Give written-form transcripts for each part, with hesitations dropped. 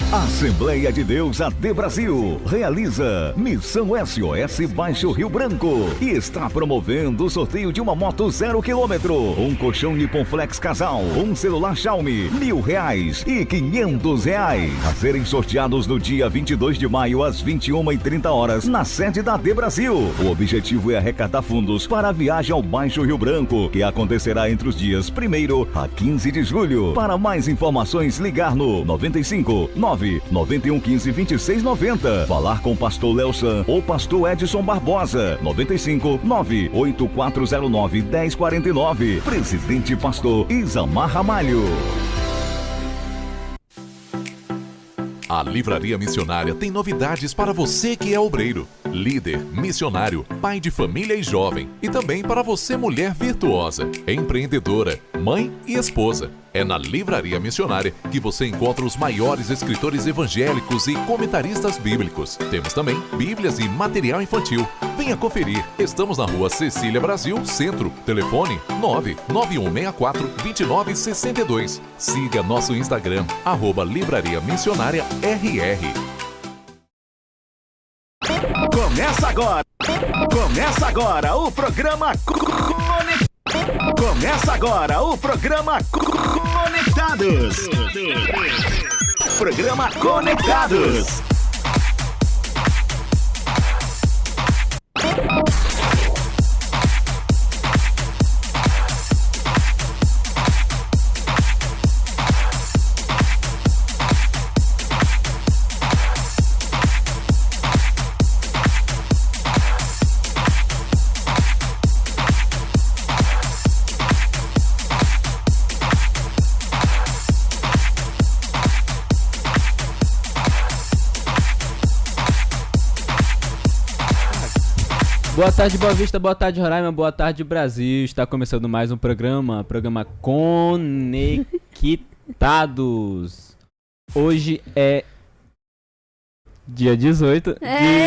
Assembleia de Deus AD Brasil realiza Missão SOS Baixo Rio Branco e está promovendo o sorteio de uma moto 0 km, um colchão Nippon Flex casal, um celular Xiaomi, R$1.000 e R$500 a serem sorteados no dia 22 de maio às 21h30 na sede da AD Brasil. O objetivo é arrecadar fundos para a viagem ao Baixo Rio Branco, que acontecerá entre os dias 1º a 15 de julho. Para mais informações, ligar no 95 991 15 26 90. Falar com o pastor Lelsan ou pastor Edson Barbosa. 95 98409 1049. Presidente pastor Isamar Ramalho. A Livraria Missionária tem novidades para você que é obreiro, líder, missionário, pai de família e jovem. E também para você, mulher virtuosa, empreendedora, mãe e esposa. É na Livraria Missionária que você encontra os maiores escritores evangélicos e comentaristas bíblicos. Temos também bíblias e material infantil. Venha conferir. Estamos na rua Cecília Brasil, Centro. Telefone 99164-2962. Siga nosso Instagram, @Livraria Missionária RR. Começa agora o programa Conectados. Programa Conectados. Boa tarde, Boa Vista, boa tarde, Roraima, boa tarde, Brasil. Está começando mais um programa Conectados. Hoje é dia 18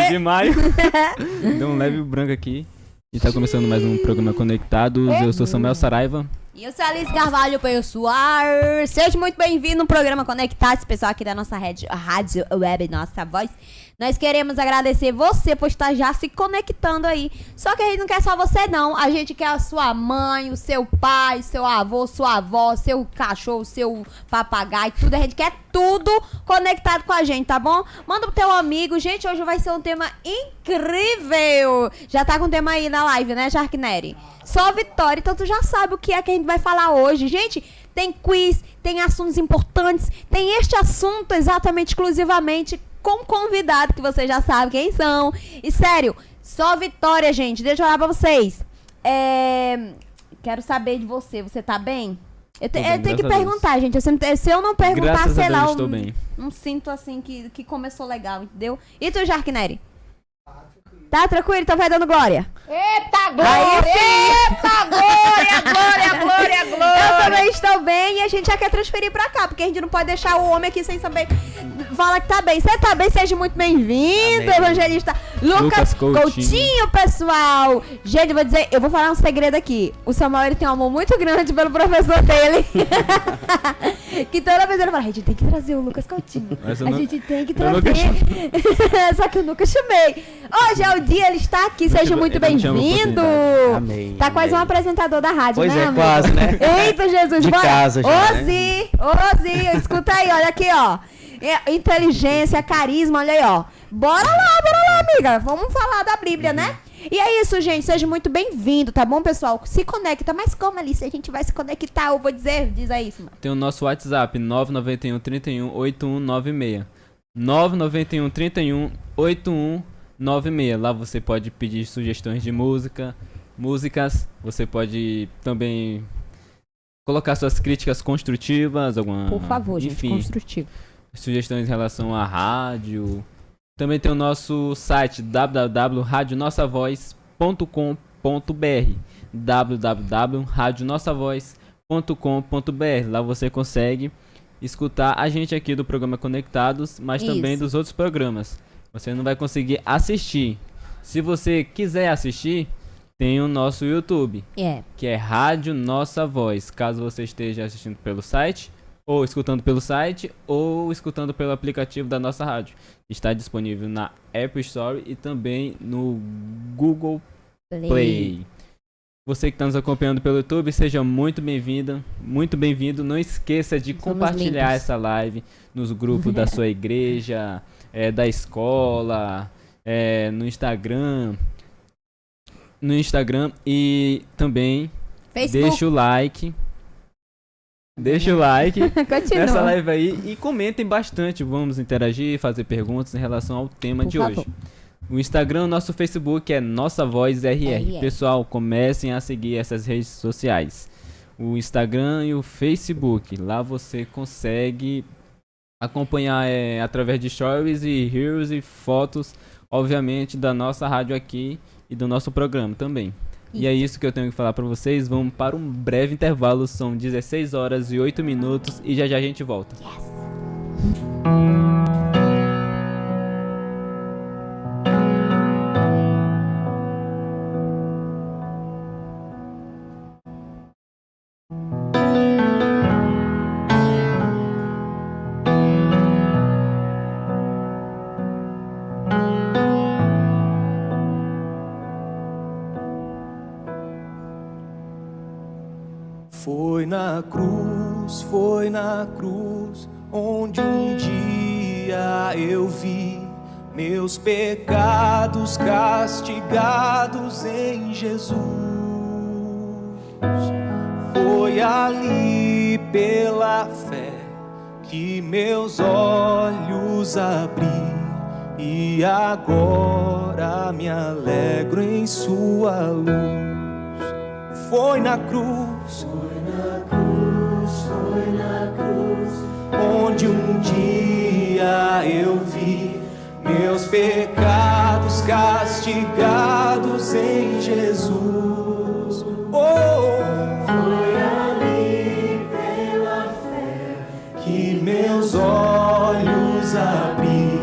de maio. Deu um leve branco aqui. E está começando mais um programa Conectados. Eu sou Samuel Saraiva. E eu sou Alice Carvalho, pessoal. Seja muito bem-vindo no programa Conectados, pessoal aqui da nossa rádio web, Nossa Voz. Nós queremos agradecer você por estar já se conectando aí. Só que a gente não quer só você, não. A gente quer a sua mãe, o seu pai, seu avô, sua avó, seu cachorro, seu papagaio, tudo. A gente quer tudo conectado com a gente, tá bom? Manda pro teu amigo. Gente, hoje vai ser um tema incrível. Já tá com o tema aí na live, né, Jarkneri? Só vitória. Então tu já sabe o que é que a gente vai falar hoje. Gente, tem quiz, tem assuntos importantes. Tem este assunto exatamente, exclusivamente com convidado, que você já sabe quem são. E sério, só vitória, gente. Deixa eu olhar pra vocês. Quero saber de você. Você tá bem? Eu tenho que perguntar, gente. Se eu não perguntar, Graças sei a Deus, lá, estou bem. não sinto assim que começou legal, entendeu? E tu, Jarkneri? Tá tranquilo? Então vai dando glória. Eita glória! Aí, Eita glória, glória, glória, glória! Eu também estou bem e a gente já quer transferir pra cá, porque a gente não pode deixar o homem aqui sem saber. Fala que tá bem. Você tá bem? Seja muito bem-vindo, evangelista Lucas Coutinho, pessoal. Gente, eu vou falar um segredo aqui. O Samuel, ele tem um amor muito grande pelo professor dele. Que toda vez ele fala, a gente tem que trazer o Lucas Coutinho. A gente tem que trazer. Só que eu nunca chamei. Hoje é o dia, ele está aqui. Seja muito bem-vindo. Amém. Tá quase um apresentador da rádio, pois né, amigo? Quase, né? Eita, Jesus, de bora. Casa já, Ozi, escuta aí, olha aqui, ó. Inteligência, carisma, olha aí, ó. Bora lá, amiga. Vamos falar da Bíblia, né? E é isso, gente. Seja muito bem-vindo, tá bom, pessoal? Se conecta. Mas como, Alice, a gente vai se conectar? Eu vou dizer, diz aí, mano. Tem o nosso WhatsApp, 991 31 8196. 991 31 8196. Lá você pode pedir sugestões de músicas. Você pode também colocar suas críticas construtivas, Por favor, gente, enfim, construtivo. Sugestões em relação à rádio. Também tem o nosso site www.radionossavoz.com.br www.radionossavoz.com.br. Lá você consegue escutar a gente aqui do programa Conectados, mas também dos outros programas. Você não vai conseguir assistir. Se você quiser assistir, tem o nosso YouTube, que é Rádio Nossa Voz. Caso você esteja assistindo pelo site, ou escutando pelo site, ou escutando pelo aplicativo da nossa rádio. Está disponível na Apple Store e também no Google Play. Você que está nos acompanhando pelo YouTube, seja muito bem-vinda, muito bem-vindo. Não esqueça de compartilhar essa live nos grupos da sua igreja, da escola, no Instagram e também Facebook. deixa o like. Deixa o like Continua. nessa live aí e comentem bastante. Vamos interagir, fazer perguntas em relação ao tema Por de favor. hoje. O Instagram, nosso Facebook é Nossa Voz RR. Pessoal, comecem a seguir essas redes sociais. O Instagram e o Facebook. Lá você consegue acompanhar através de stories e reels e fotos, obviamente, da nossa rádio aqui e do nosso programa também. E é isso que eu tenho que falar pra vocês. Vamos para um breve intervalo. São 16 horas e 8 minutos e já já a gente volta. Foi na cruz, onde um dia eu vi meus pecados castigados em Jesus. Foi ali pela fé que meus olhos abri e agora me alegro em sua luz. Foi na cruz, onde um dia eu vi meus pecados castigados em Jesus. Foi ali pela fé que meus olhos abri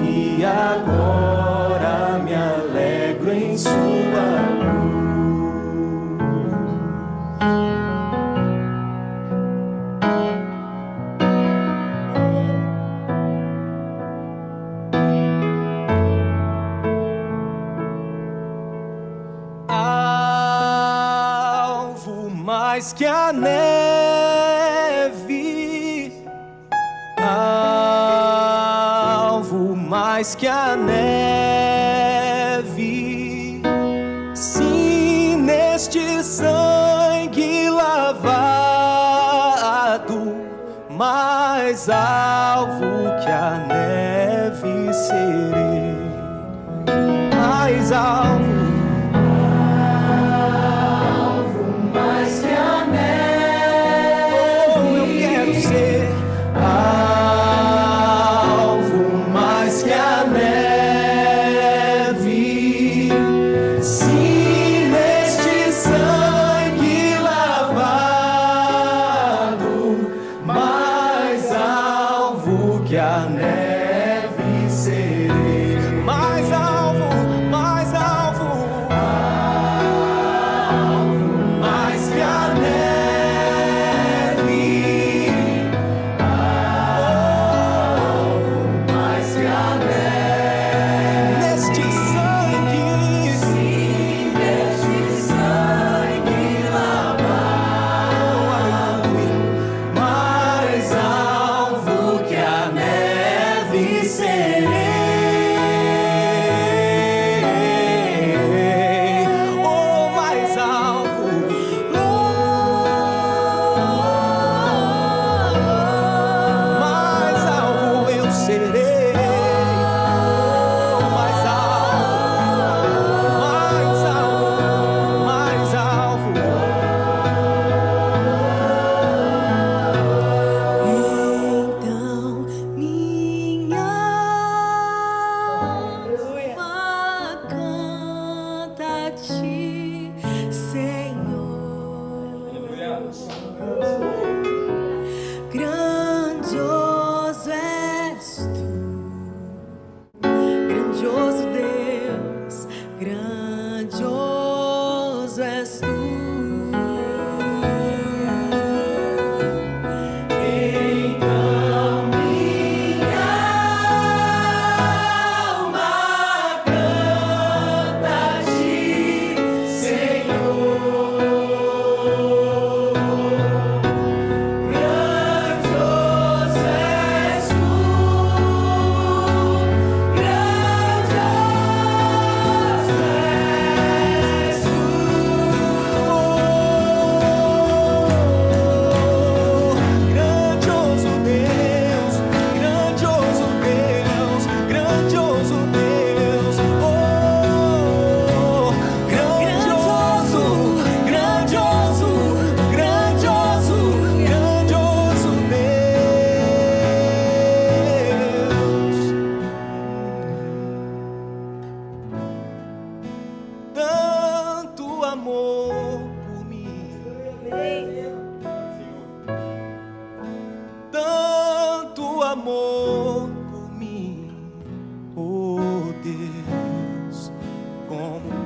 e agora me alegro em sua luz. Mais que a neve, alvo mais que a neve, sim, neste sangue lavado, mais alvo que a neve serei, mais alvo. Mais alvo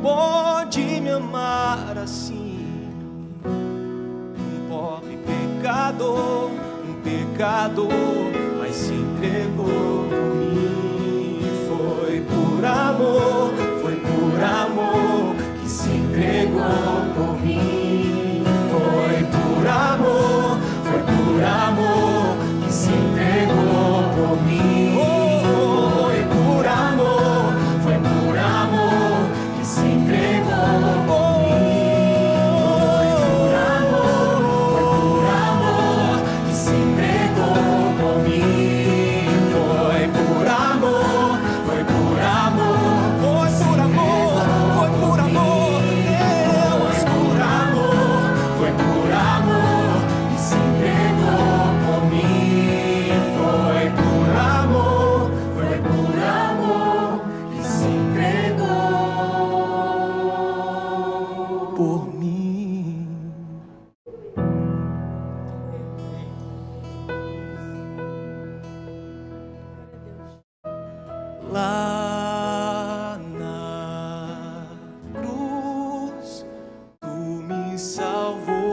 pode me amar assim. Um pobre pecador, mas se entregou por mim. Foi por amor que se entregou por mim. Foi por amor que se entregou por mim. Foi por amor que se entregou por mim. Foi por amor que se entregou por mim. Foi por amor, foi por amor, Deus, por amor, foi por amor que se entregou por mim. Foi por amor que se entregou por mim. Lá na cruz, tu me salvou,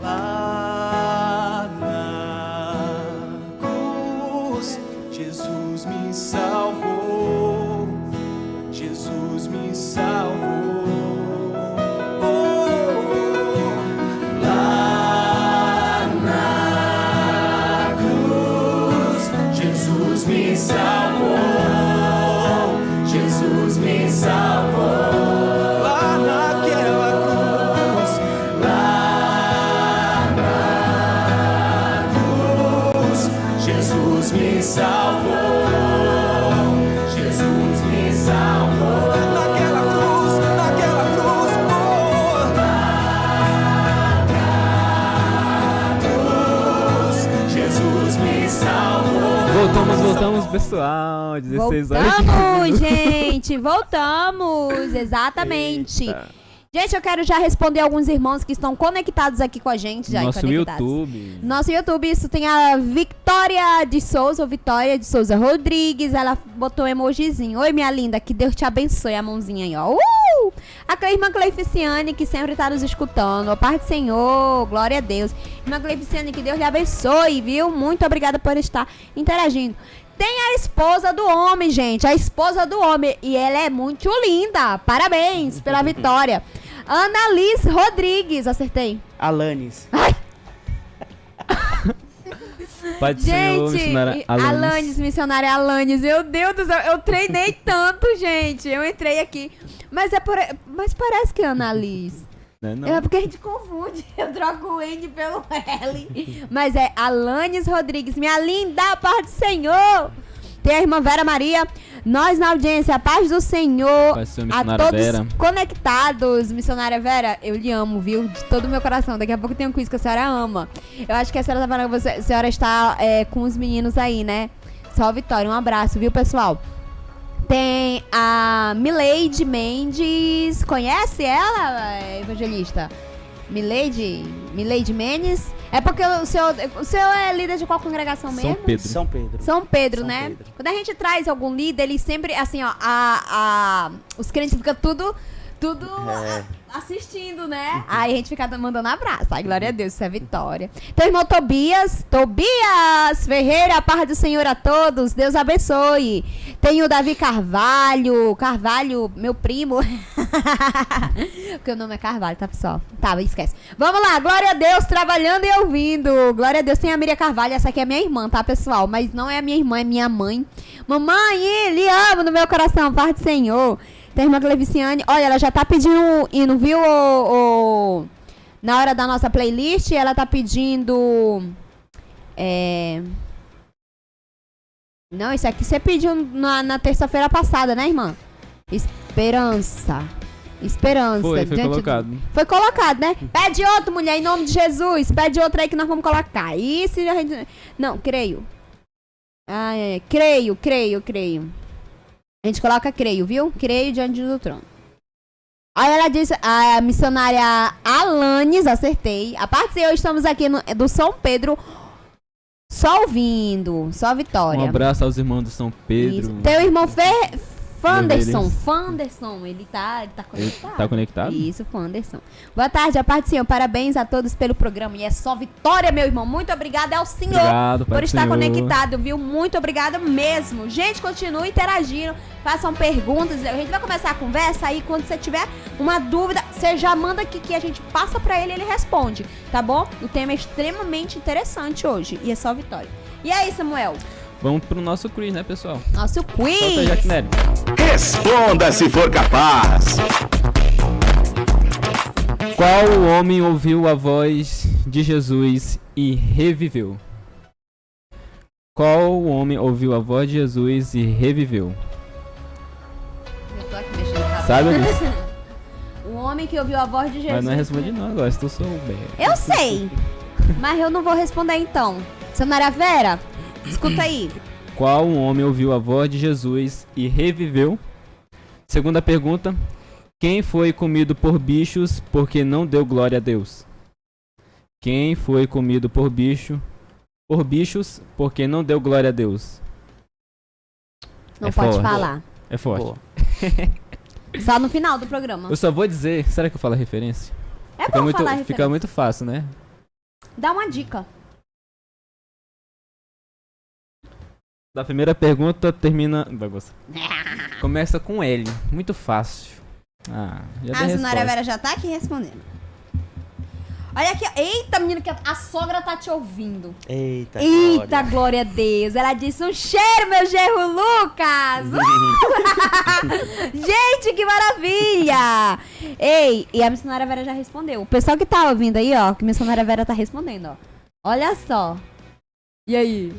Lá na cruz, Jesus me salvou, Lá na cruz, Jesus me salvou, Lá naquela cruz, Jesus me salvou, naquela cruz, Jesus me salvou. Voltamos, pessoal. 16 horas. Voltamos, gente. Voltamos. Exatamente. Eita. Gente, eu quero já responder alguns irmãos que estão conectados aqui com a gente. Já Nosso conectados. YouTube. Nosso YouTube, isso tem a Vitória de Souza Rodrigues. Ela botou um emojizinho. Oi, minha linda, que Deus te abençoe. A mãozinha aí, ó. A irmã Cleificiane, que sempre tá nos escutando. Ó, Pai do Senhor, glória a Deus. Irmã Cleificiane, que Deus lhe abençoe, viu? Muito obrigada por estar interagindo. Tem a esposa do homem, gente. A esposa do homem. E ela é muito linda. Parabéns pela vitória. Annalise Rodrigues. Acertei. Alanis. Ai. Pai do Senhor, Gente, missionária Alanis, missionária Alanis. Meu Deus do céu. Eu treinei tanto, gente. Eu entrei aqui. Mas parece que é Annalise. Não. É porque a gente confunde. Eu troco o N pelo L. Mas é Alanis Rodrigues. Minha linda, paz do Senhor. Tem a irmã Vera Maria. Nós na audiência, a paz do Senhor. Paz do Senhor, A missionária todos Vera. conectados. Missionária Vera, eu lhe amo, viu? De todo o meu coração. Daqui a pouco tem um quiz que a senhora ama. Eu acho que a senhora tá falando que a senhora está com os meninos aí, né? Só Vitória. Um abraço, viu, pessoal? Tem a Mileide Mendes. Conhece ela, evangelista? Mileide Mendes. É porque o senhor é líder de qual congregação mesmo? São Pedro. São Pedro, São né? Pedro. Quando a gente traz algum líder, ele sempre, assim, ó, os crentes ficam tudo assistindo, né? Aí a gente fica mandando abraço. Ai, glória a Deus, isso é vitória. Então, irmão Tobias Ferreira, a paz do Senhor a todos, Deus abençoe. Tem o Davi Carvalho, meu primo. Porque o nome é Carvalho, tá, pessoal? Tá, esquece. Vamos lá, glória a Deus, trabalhando e ouvindo. Glória a Deus, tem a Miriam Carvalho, essa aqui é minha irmã, tá, pessoal? Mas não é a minha irmã, é minha mãe. Mamãe, lhe amo no meu coração, paz do Senhor. Tem a irmã Cleviciane. Olha, ela já tá pedindo hino, viu? Na hora da nossa playlist, ela tá pedindo... Não, isso aqui você pediu na terça-feira passada, né, irmã? Esperança. Foi colocado. Foi colocado, né? Pede outro, mulher, em nome de Jesus. Pede outro aí que nós vamos colocar. Isso a gente... Não, creio. Creio. A gente coloca creio, viu? Creio diante do trono. Aí ela disse, a missionária Alanis, acertei. A parte de Senhor, estamos aqui do São Pedro. Só ouvindo, só vitória. Um abraço aos irmãos do São Pedro. Isso. Teu irmão Fanderson, Reverência. Fanderson, ele tá conectado. Tá conectado? Isso, Fanderson. Boa tarde, a parte do Senhor. Parabéns a todos pelo programa. E é só vitória, meu irmão. Muito obrigada ao senhor Obrigado, Pai por do estar Senhor. conectado, viu? Muito obrigada mesmo. Gente, continue interagindo, façam perguntas. A gente vai começar a conversa aí. Quando você tiver uma dúvida, você já manda aqui que a gente passa pra ele e ele responde, tá bom? O tema é extremamente interessante hoje e é só vitória. E aí, Samuel? Vamos pro nosso quiz, né, pessoal? Nosso Solta quiz. aí, Jaquinelli. Responda se for capaz. Qual homem ouviu a voz de Jesus e reviveu? Qual homem ouviu a voz de Jesus e reviveu? Eu tô aqui mexendo no cabelo. Sabe disso? O homem que ouviu a voz de Jesus. Mas não responde não agora, se tu souber. Eu sei, mas eu não vou responder então. Samara Vera, escuta aí. Qual homem ouviu a voz de Jesus e reviveu? Segunda pergunta. Quem foi comido por bichos porque não deu glória a Deus? Quem foi comido por bichos porque não deu glória a Deus? Não É pode forte. falar. É forte. Boa. Só no final do programa. Eu só vou dizer, será que eu falo a referência? É bom falar Fica referência. muito fácil, né? Dá uma dica. Da primeira pergunta termina. Bagunça. Começa com L. Muito fácil. Ah, já dei A a Samara resposta. Vera já tá aqui respondendo. Olha aqui, ó. Eita, menino, que a sogra tá te ouvindo. Eita, Eita, glória a Deus. Ela disse um cheiro, meu genro Lucas. Gente, que maravilha. Ei, e a missionária Vera já respondeu. O pessoal que tá ouvindo aí, ó, que a missionária Vera tá respondendo, ó. Olha só. E aí?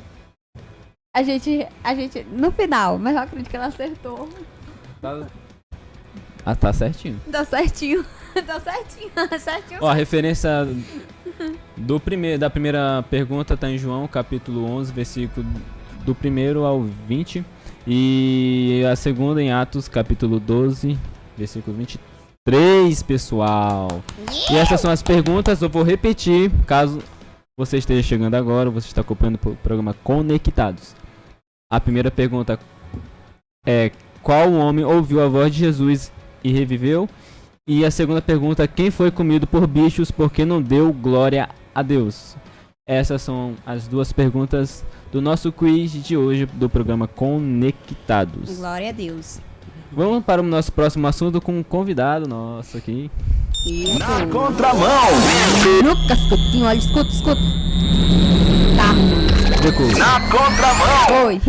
A gente, no final, mas eu acredito que ela acertou. Ah, tá certinho. Deu certinho. Deu certinho. Certinho. Ó, a referência da primeira pergunta tá em João, capítulo 11, versículo do 1º ao 20. E a segunda em Atos, capítulo 12, versículo 23, pessoal. E essas são as perguntas, eu vou repetir, caso você esteja chegando agora, você está acompanhando o programa Conectados. A primeira pergunta é: qual homem ouviu a voz de Jesus e reviveu? E a segunda pergunta: quem foi comido por bichos porque não deu glória a Deus? Essas são as duas perguntas do nosso quiz de hoje do programa Conectados. Glória a Deus. Vamos para o nosso próximo assunto com um convidado nosso aqui. Isso. Na contramão. Lucas Coutinho, olha, escuta. Tá. Na contramão. Oi.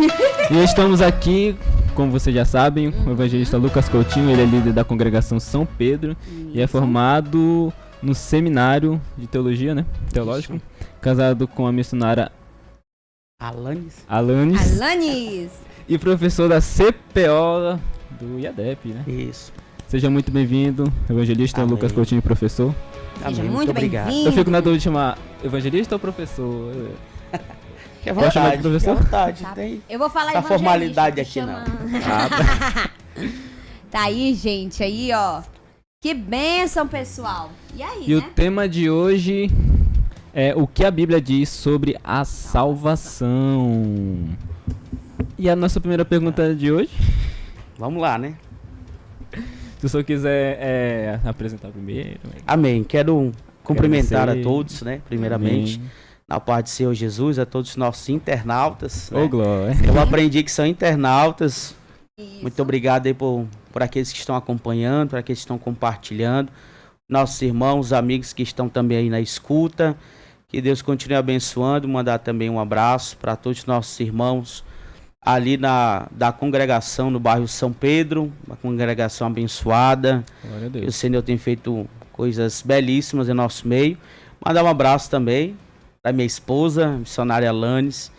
E estamos aqui, como vocês já sabem, o evangelista Lucas Coutinho, ele é líder da congregação São Pedro e é formado no seminário de teologia, né? Teológico. Casado com a missionária Alanis. Alanis Alanis. e professor da CPO do IADEP, né? Isso. Seja muito bem-vindo, evangelista Amém. Lucas Coutinho, professor. Seja Amém, muito obrigado. bem-vindo. Eu fico na dúvida de chamar evangelista ou professor? Fique à Pode chamar de vontade, professor? fique à vontade. Tá. Tem... Eu vou falar Tá evangelista, formalidade que aqui, chama- não. Tá aí, gente, aí, ó. Que bênção, pessoal. E aí, E o né? tema de hoje é o que a Bíblia diz sobre a salvação. E a nossa primeira pergunta de hoje, Vamos lá, né? se o senhor quiser apresentar primeiro. Amém. Quero cumprimentar Agradecer. a todos, né? Primeiramente, Amém. na paz do Senhor Jesus, a todos os nossos internautas. Ô, né? glória. Eu aprendi que são internautas. Isso. Muito obrigado aí por aqueles que estão acompanhando, por aqueles que estão compartilhando. Nossos irmãos, amigos que estão também aí na escuta. Que Deus continue abençoando. Mandar também um abraço para todos os nossos irmãos ali da congregação no bairro São Pedro. Uma congregação abençoada. Glória a Que o Deus. Senhor tem feito coisas belíssimas em nosso meio. Mandar um abraço também para minha esposa, a missionária Alanis.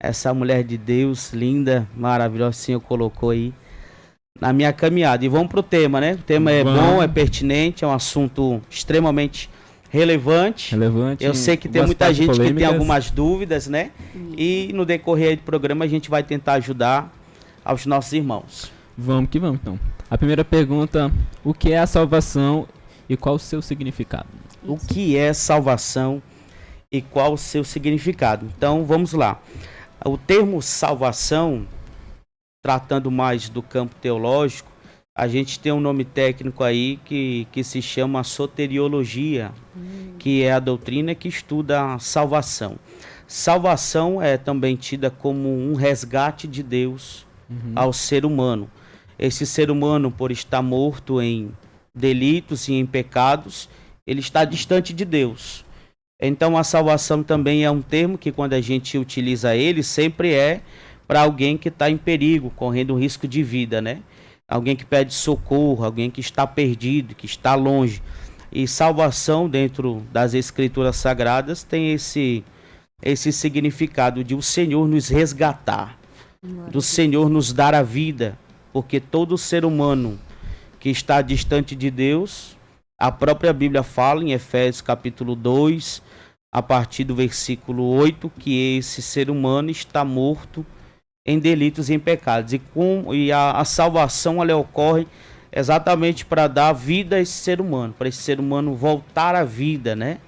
Essa mulher de Deus, linda, maravilhosa, o Senhor colocou aí na minha caminhada. E vamos pro tema, né? O tema é Vamos. bom, é pertinente, é um assunto extremamente relevante. Relevante. Eu sei que tem algumas muita partes gente que tem polêmicas. algumas dúvidas, né? E no decorrer aí do programa a gente vai tentar ajudar aos nossos irmãos. Vamos que vamos, então. A primeira pergunta: o que é a salvação e qual o seu significado? O que é salvação e qual o seu significado. Então vamos lá. O termo salvação, tratando mais do campo teológico, a gente tem um nome técnico aí que se chama soteriologia, que é a doutrina que estuda a salvação. Salvação é também tida como um resgate de Deus ao ser humano. Esse ser humano, por estar morto em delitos e em pecados, ele está distante de Deus. Então a salvação também é um termo que, quando a gente utiliza ele, sempre é para alguém que está em perigo, correndo risco de vida, né? Alguém que pede socorro, alguém que está perdido, que está longe. E salvação, dentro das Escrituras Sagradas, tem esse significado de o Senhor nos resgatar, do Senhor nos dar a vida, porque todo ser humano que está distante de Deus, a própria Bíblia fala em Efésios capítulo 2, a partir do versículo 8, que esse ser humano está morto em delitos e em pecados. E a salvação ela ocorre exatamente para dar vida a esse ser humano, para esse ser humano voltar à vida, né?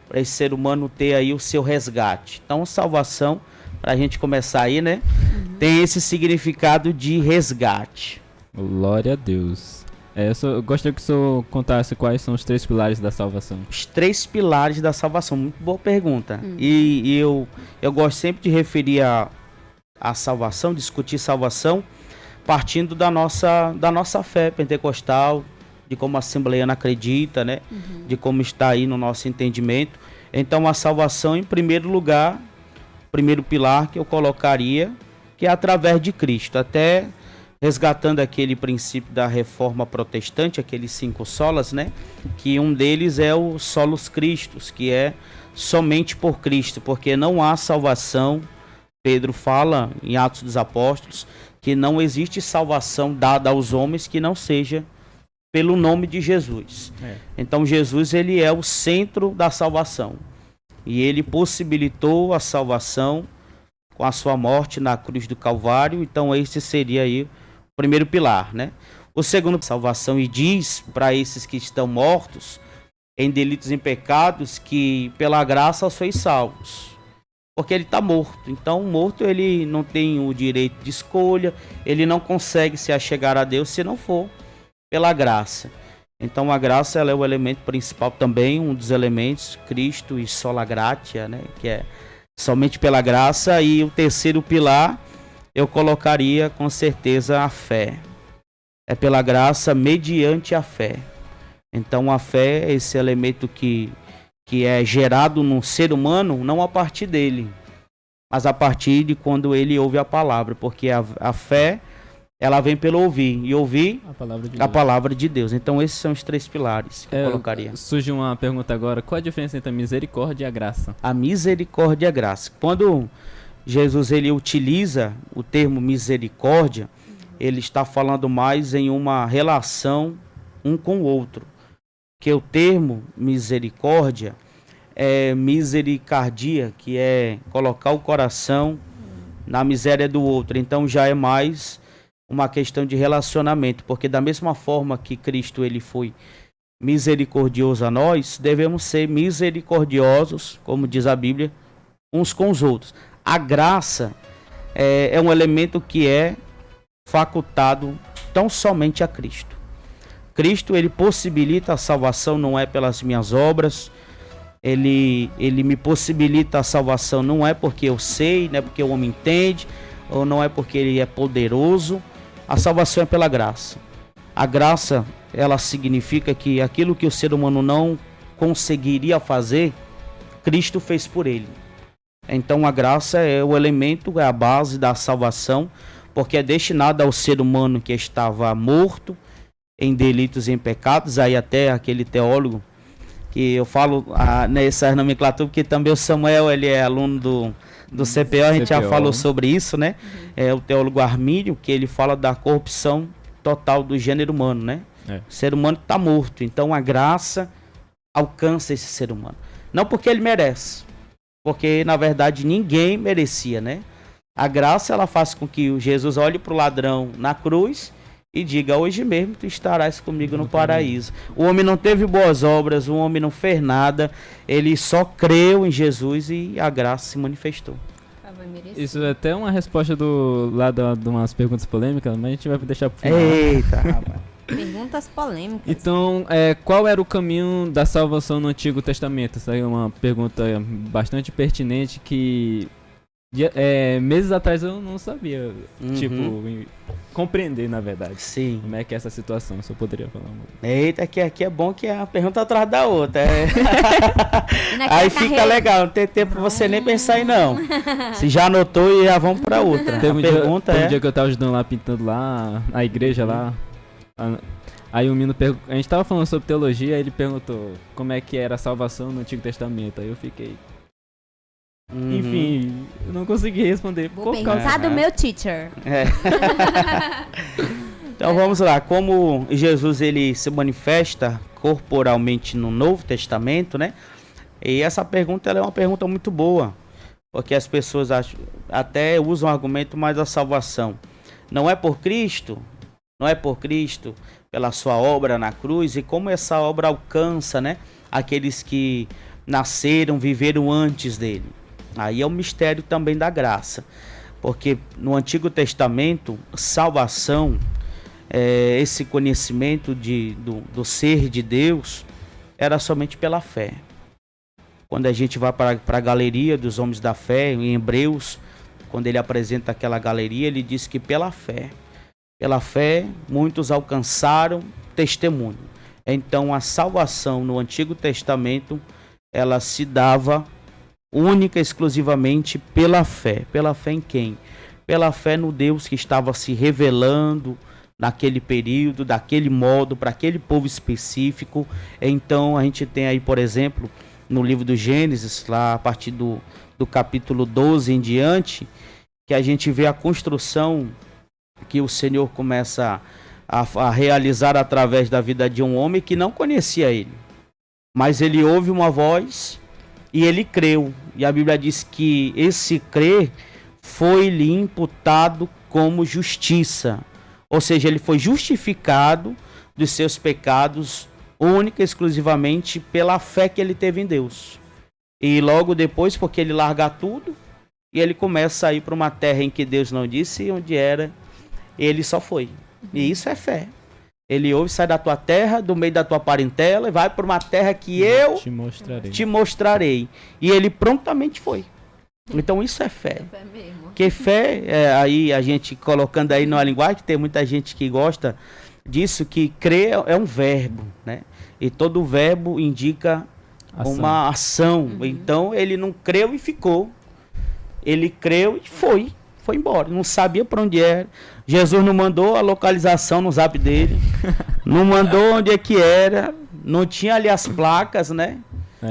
Para esse ser humano ter aí o seu resgate. Então, salvação, para a gente começar aí, né? Tem esse significado de resgate. Glória a Deus. Eu gostaria que o senhor contasse quais são os 3 pilares da salvação. Os 3 pilares da salvação, muito boa pergunta. E eu gosto sempre de referir a salvação, discutir salvação, partindo da nossa fé pentecostal, de como a assembleiana acredita, né? De como está aí no nosso entendimento. Então a salvação, em primeiro lugar, primeiro pilar que eu colocaria, que é através de Cristo, até resgatando aquele princípio da reforma protestante, aqueles 5 solas, né? Que um deles é o solus Christus, que é somente por Cristo, porque não há salvação. Pedro fala em Atos dos Apóstolos que não existe salvação dada aos homens que não seja pelo nome de Jesus. Então Jesus, ele é o centro da salvação, e ele possibilitou a salvação com a sua morte na cruz do Calvário. Então esse seria aí o primeiro pilar, né? O segundo, salvação, e diz para esses que estão mortos em delitos e em pecados que pela graça sois salvos, porque ele está morto. Então o morto, ele não tem o direito de escolha, ele não consegue se achegar a Deus se não for pela graça. Então a graça, ela é o elemento principal também, um dos elementos, Cristo e sola gratia, né? Que é somente pela graça. E o terceiro pilar eu colocaria com certeza a fé. É pela graça mediante a fé. Então a fé é esse elemento que é gerado no ser humano, não a partir dele, mas a partir de quando ele ouve a palavra, porque a fé, ela vem pelo ouvir, e ouvir a palavra de Deus. Então esses são os 3 pilares que eu colocaria. Surge uma pergunta agora: qual a diferença entre a misericórdia e a graça? A misericórdia e a graça. Quando Jesus, ele utiliza o termo misericórdia, ele está falando mais em uma relação um com o outro. Que o termo misericórdia é misericardia, que é colocar o coração na miséria do outro. Então já é mais uma questão de relacionamento, porque da mesma forma que Cristo, ele foi misericordioso a nós, devemos ser misericordiosos, como diz a Bíblia, uns com os outros. A graça é um elemento que é facultado tão somente a Cristo. Cristo, ele possibilita a salvação, não é pelas minhas obras. Ele me possibilita a salvação, não é porque eu sei, não é porque o homem entende, ou não é porque ele é poderoso. A salvação é pela graça. A graça, ela significa que aquilo que o ser humano não conseguiria fazer, Cristo fez por ele. Então a graça é o elemento, é a base da salvação, porque é destinada ao ser humano que estava morto em delitos e em pecados. Aí até aquele teólogo que eu falo nessa nomenclatura, porque também o Samuel, ele é aluno do CPO, a gente já falou sobre isso, né? É o teólogo Armínio, que ele fala da corrupção total do gênero humano, né? O ser humano está morto, então a graça alcança esse ser humano. Não porque ele merece, porque na verdade ninguém merecia, né? A graça, ela faz com que o Jesus olhe para o ladrão na cruz e diga: hoje mesmo tu estarás comigo no paraíso. O homem não teve boas obras, o homem não fez nada, ele só creu em Jesus e a graça se manifestou. Isso é até uma resposta de umas perguntas polêmicas, mas a gente vai deixar pro final. Eita, rapaz. Perguntas polêmicas. Então, qual era o caminho da salvação no Antigo Testamento? Essa aí é uma pergunta bastante pertinente que meses atrás eu não sabia, compreender, na verdade. Sim. Como é que é essa situação, se eu poderia falar. Eita, que aqui é bom que é uma pergunta atrás da outra. Naquela Aí fica carreira. legal, não tem tempo pra você nem pensar em não. Se já anotou, e já vamos pra outra. Teve A um pergunta dia, é... um dia que eu tava ajudando lá, pintando lá, a igreja lá. Aí o menino a gente tava falando sobre teologia, aí ele perguntou como é que era a salvação no Antigo Testamento. Aí eu fiquei... Enfim, eu não consegui responder. Vou perguntar do meu teacher. Então vamos lá, como Jesus ele se manifesta corporalmente no Novo Testamento, né? E essa pergunta ela é uma pergunta muito boa, porque as pessoas até usam o argumento mais da salvação. Não é por Cristo, pela sua obra na cruz, e como essa obra alcança, né, aqueles que nasceram, viveram antes dele. Aí é o mistério também da graça, porque no Antigo Testamento, salvação, esse conhecimento do ser de Deus, era somente pela fé. Quando a gente vai para a galeria dos homens da fé, em Hebreus, quando ele apresenta aquela galeria, ele diz que pela fé, muitos alcançaram testemunho. Então a salvação no Antigo Testamento, ela se dava única e exclusivamente pela fé. Pela fé em quem? Pela fé no Deus que estava se revelando naquele período, daquele modo, para aquele povo específico. Então a gente tem aí, por exemplo, no livro do Gênesis, lá a partir do capítulo 12 em diante, que a gente vê a construção que o Senhor começa a realizar através da vida de um homem que não conhecia ele. Mas ele ouve uma voz e ele creu. E a Bíblia diz que esse crer foi-lhe imputado como justiça. Ou seja, ele foi justificado dos seus pecados única e exclusivamente pela fé que ele teve em Deus. E logo depois, porque ele larga tudo, e ele começa a ir para uma terra em que Deus não disse onde era, ele só foi. E isso é fé. Ele ouve: sai da tua terra, do meio da tua parentela, e vai para uma terra que eu te mostrarei. E ele prontamente foi. Então isso é fé. É mesmo. Porque fé, aí a gente colocando aí numa linguagem, que tem muita gente que gosta disso, que crer é um verbo, né? E todo verbo indica uma ação. Então ele não creu e ficou. Ele creu e foi embora. Não sabia para onde era. Jesus não mandou a localização no zap dele. Não mandou onde é que era. Não tinha ali as placas, né?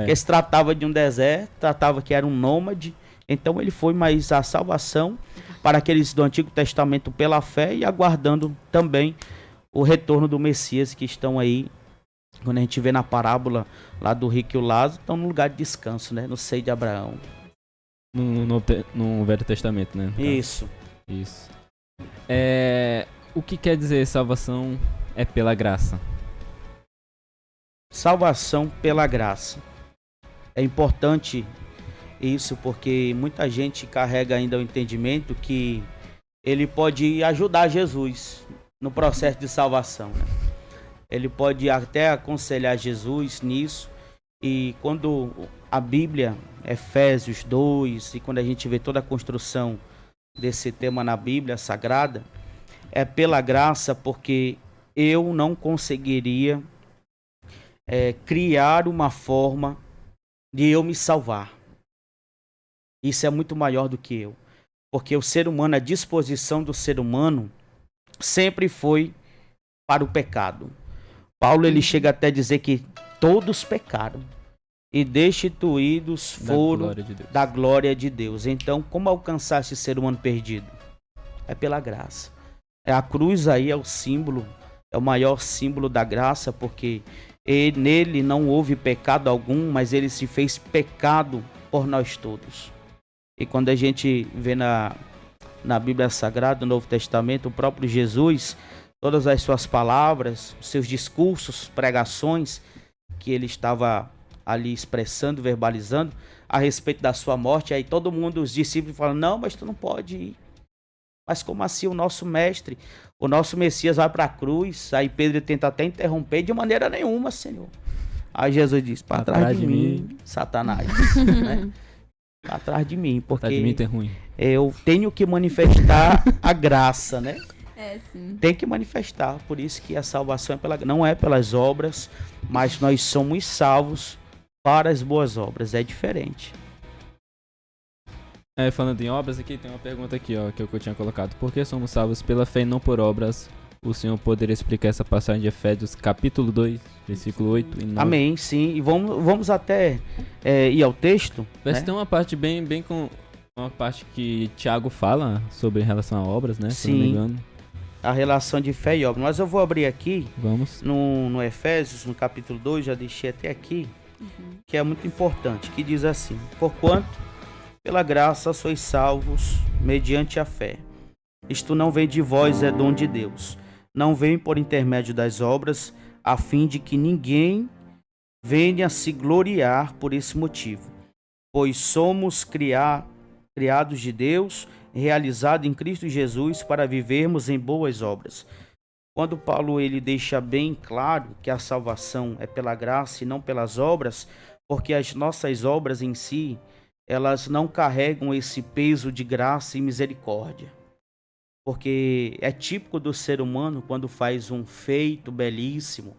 Que se tratava de um deserto, tratava que era um nômade. Então ele foi, mas a salvação para aqueles do Antigo Testamento pela fé, e aguardando também o retorno do Messias, que estão aí, quando a gente vê na parábola lá do rico e o Lázaro, estão no lugar de descanso, né? No seio de Abraão. No Velho Testamento, né? Isso. O que quer dizer salvação é pela graça? Salvação pela graça. É importante isso, porque muita gente carrega ainda o entendimento que ele pode ajudar Jesus no processo de salvação, né? Ele pode até aconselhar Jesus nisso. E quando a Bíblia, Efésios 2, e quando a gente vê toda a construção desse tema na Bíblia Sagrada, é pela graça, porque eu não conseguiria criar uma forma de eu me salvar. Isso é muito maior do que eu. Porque o ser humano, a disposição do ser humano sempre foi para o pecado. Paulo ele chega até a dizer que todos pecaram e destituídos foram da glória de Deus. Então, como alcançar esse ser humano perdido? É pela graça. A cruz aí é o símbolo, é o maior símbolo da graça, porque nele não houve pecado algum, mas ele se fez pecado por nós todos. E quando a gente vê na Bíblia Sagrada, no Novo Testamento, o próprio Jesus, todas as suas palavras, os seus discursos, pregações que ele estava ali expressando, verbalizando a respeito da sua morte. Aí todo mundo, os discípulos falam, não, mas tu não pode ir. Mas como assim o nosso mestre, o nosso Messias vai para a cruz? Aí Pedro tenta até interromper, de maneira nenhuma, Senhor. Aí Jesus diz, para trás de mim, Satanás. Né? Para trás de mim, porque de mim tem ruim. Eu tenho que manifestar a graça, né? Sim. Tem que manifestar, por isso que a salvação não é pelas obras, mas nós somos salvos para as boas obras, é diferente. Falando em obras aqui, tem uma pergunta aqui, ó, que eu tinha colocado. Por que somos salvos pela fé e não por obras? O senhor poderia explicar essa passagem de Efésios capítulo 2, versículo 8 e 9? Amém, sim. E vamos até ir ao texto. Parece né? que tem uma parte bem com uma parte que Tiago fala sobre em relação a obras, né? Se não me Sim. engano. A relação de fé e obra. Mas eu vou abrir aqui Vamos. no Efésios, no capítulo 2, já deixei até aqui, que é muito importante, que diz assim: porquanto pela graça sois salvos mediante a fé. Isto não vem de vós, é dom de Deus. Não vem por intermédio das obras, a fim de que ninguém venha se gloriar por esse motivo. Pois somos criados de Deus, realizados em Cristo Jesus, para vivermos em boas obras. Quando Paulo ele deixa bem claro que a salvação é pela graça e não pelas obras, porque as nossas obras em si, elas não carregam esse peso de graça e misericórdia. Porque é típico do ser humano, quando faz um feito belíssimo,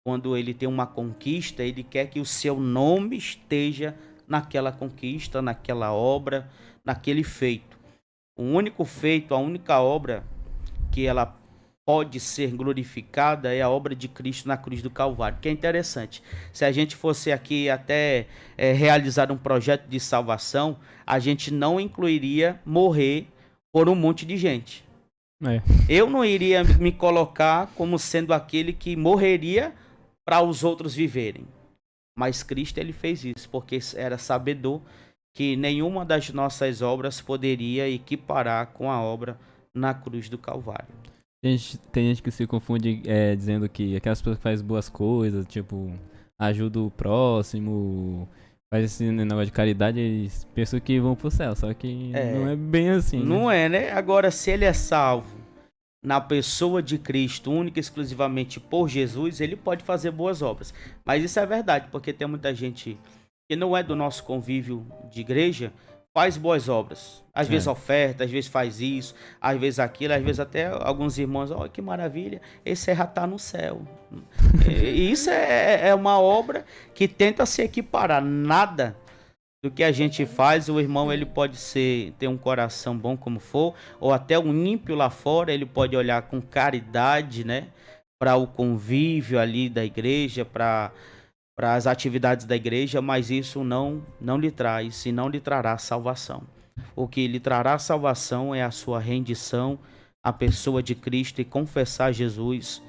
quando ele tem uma conquista, ele quer que o seu nome esteja naquela conquista, naquela obra, naquele feito. O único feito, a única obra que ela pode ser glorificada é a obra de Cristo na cruz do Calvário, que é interessante. Se a gente fosse aqui até realizar um projeto de salvação, a gente não incluiria morrer por um monte de gente. Eu não iria me colocar como sendo aquele que morreria para os outros viverem. Mas Cristo ele fez isso, porque era sabedor que nenhuma das nossas obras poderia equiparar com a obra na cruz do Calvário. Tem gente que se confunde dizendo que aquelas pessoas que fazem boas coisas, tipo, ajuda o próximo, faz esse negócio de caridade, eles pensam que vão pro céu, só que não é bem assim. Não é, né? Agora, se ele é salvo na pessoa de Cristo, única e exclusivamente por Jesus, ele pode fazer boas obras. Mas isso é verdade, porque tem muita gente que não é do nosso convívio de igreja, faz boas obras. Às vezes oferta, às vezes faz isso, às vezes aquilo, às vezes até alguns irmãos, olha que maravilha, esse já está no céu. E isso é uma obra que tenta se equiparar. Nada do que a gente faz, o irmão ele pode ter um coração bom como for, ou até um ímpio lá fora, ele pode olhar com caridade, né, para o convívio ali da igreja, para as atividades da igreja, mas isso não lhe traz e não lhe trará salvação. O que lhe trará salvação é a sua rendição à pessoa de Cristo e confessar Jesus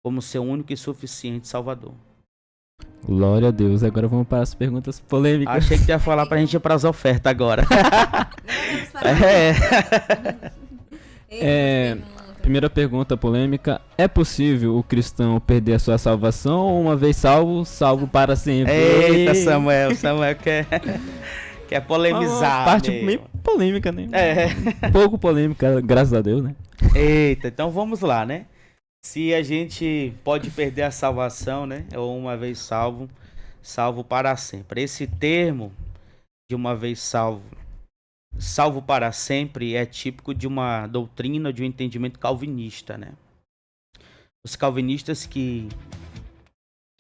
como seu único e suficiente Salvador. Glória a Deus. Agora vamos para as perguntas polêmicas. Achei que ia falar pra gente ir para as ofertas agora. Primeira pergunta polêmica: é possível o cristão perder a sua salvação ou uma vez salvo para sempre? Eita, Samuel quer polemizar. Uma parte meio polêmica, né? Pouco polêmica, graças a Deus, né? Eita, então vamos lá, né? Se a gente pode perder a salvação, né? Ou uma vez salvo para sempre. Esse termo de uma vez salvo para sempre é típico de uma doutrina, de um entendimento calvinista, né? Os calvinistas que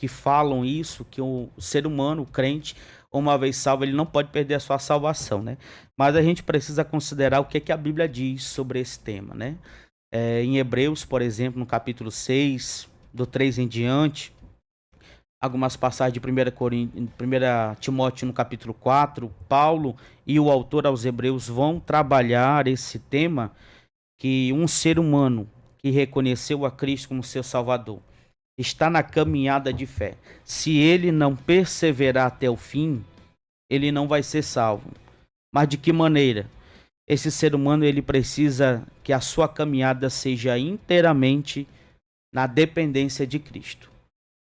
falam isso, que o ser humano, o crente, uma vez salvo, ele não pode perder a sua salvação, né? Mas a gente precisa considerar o que a Bíblia diz sobre esse tema, né? Em Hebreus, por exemplo, no capítulo 6, do 3 em diante, algumas passagens de 1 Timóteo no capítulo 4, Paulo e o autor aos Hebreus vão trabalhar esse tema, que um ser humano que reconheceu a Cristo como seu Salvador está na caminhada de fé. Se ele não perseverar até o fim, ele não vai ser salvo. Mas de que maneira? Esse ser humano ele precisa que a sua caminhada seja inteiramente na dependência de Cristo.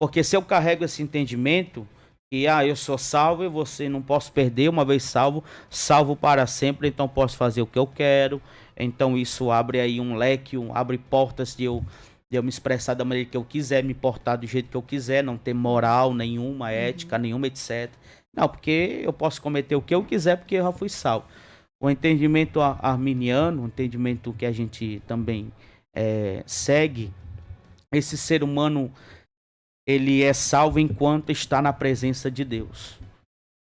Porque se eu carrego esse entendimento que eu sou salvo e você não posso perder, uma vez salvo, salvo para sempre, então posso fazer o que eu quero. Então isso abre aí um leque, abre portas de eu me expressar da maneira que eu quiser, me portar do jeito que eu quiser, não ter moral nenhuma, ética nenhuma, etc. Não, porque eu posso cometer o que eu quiser porque eu já fui salvo. O entendimento arminiano, o entendimento que a gente também segue, esse ser humano, ele é salvo enquanto está na presença de Deus.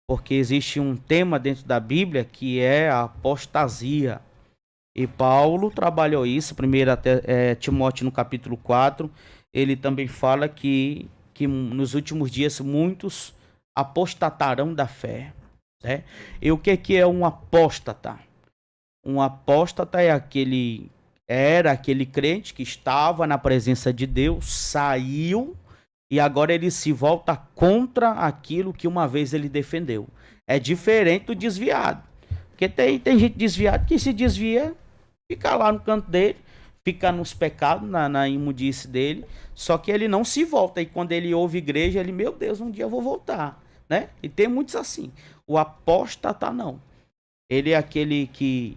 Porque existe um tema dentro da Bíblia que é a apostasia. E Paulo trabalhou isso, primeiro até Timóteo no capítulo 4, ele também fala que nos últimos dias muitos apostatarão da fé. Né? E o que é um apóstata? Um apóstata era aquele crente que estava na presença de Deus, saiu e agora ele se volta contra aquilo que uma vez ele defendeu. É diferente do desviado. Porque tem gente desviada que se desvia, fica lá no canto dele, fica nos pecados, na imundice dele, só que ele não se volta. E quando ele ouve igreja, ele, meu Deus, um dia eu vou voltar. Né? E tem muitos assim. O apóstata não. Ele é aquele que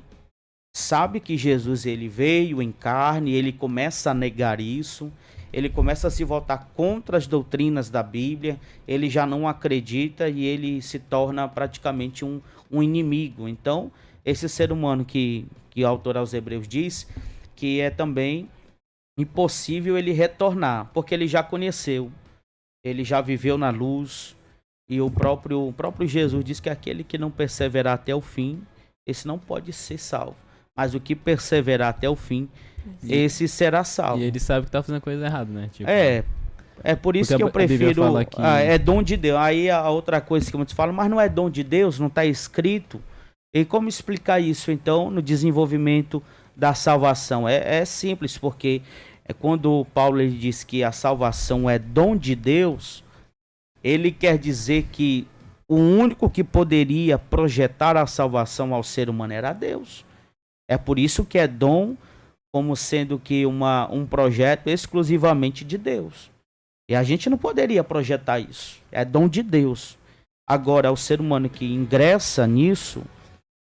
sabe que Jesus ele veio em carne, ele começa a negar isso, ele começa a se voltar contra as doutrinas da Bíblia, ele já não acredita e ele se torna praticamente um inimigo. Então, esse ser humano que o autor aos Hebreus diz que é também impossível ele retornar, porque ele já conheceu, ele já viveu na luz, e o próprio Jesus diz que aquele que não perseverar até o fim, esse não pode ser salvo. Mas o que perseverar até o fim, esse será salvo. E ele sabe que tá fazendo coisa errada, né? Tipo, é por isso que eu prefiro... Que... é dom de Deus. Aí a outra coisa que muitos falam, mas não é dom de Deus, não está escrito. E como explicar isso, então, no desenvolvimento da salvação? É simples, porque quando Paulo ele diz que a salvação é dom de Deus, ele quer dizer que o único que poderia projetar a salvação ao ser humano era Deus. É por isso que é dom, como sendo que um projeto exclusivamente de Deus. E a gente não poderia projetar isso. É dom de Deus. Agora, o ser humano que ingressa nisso,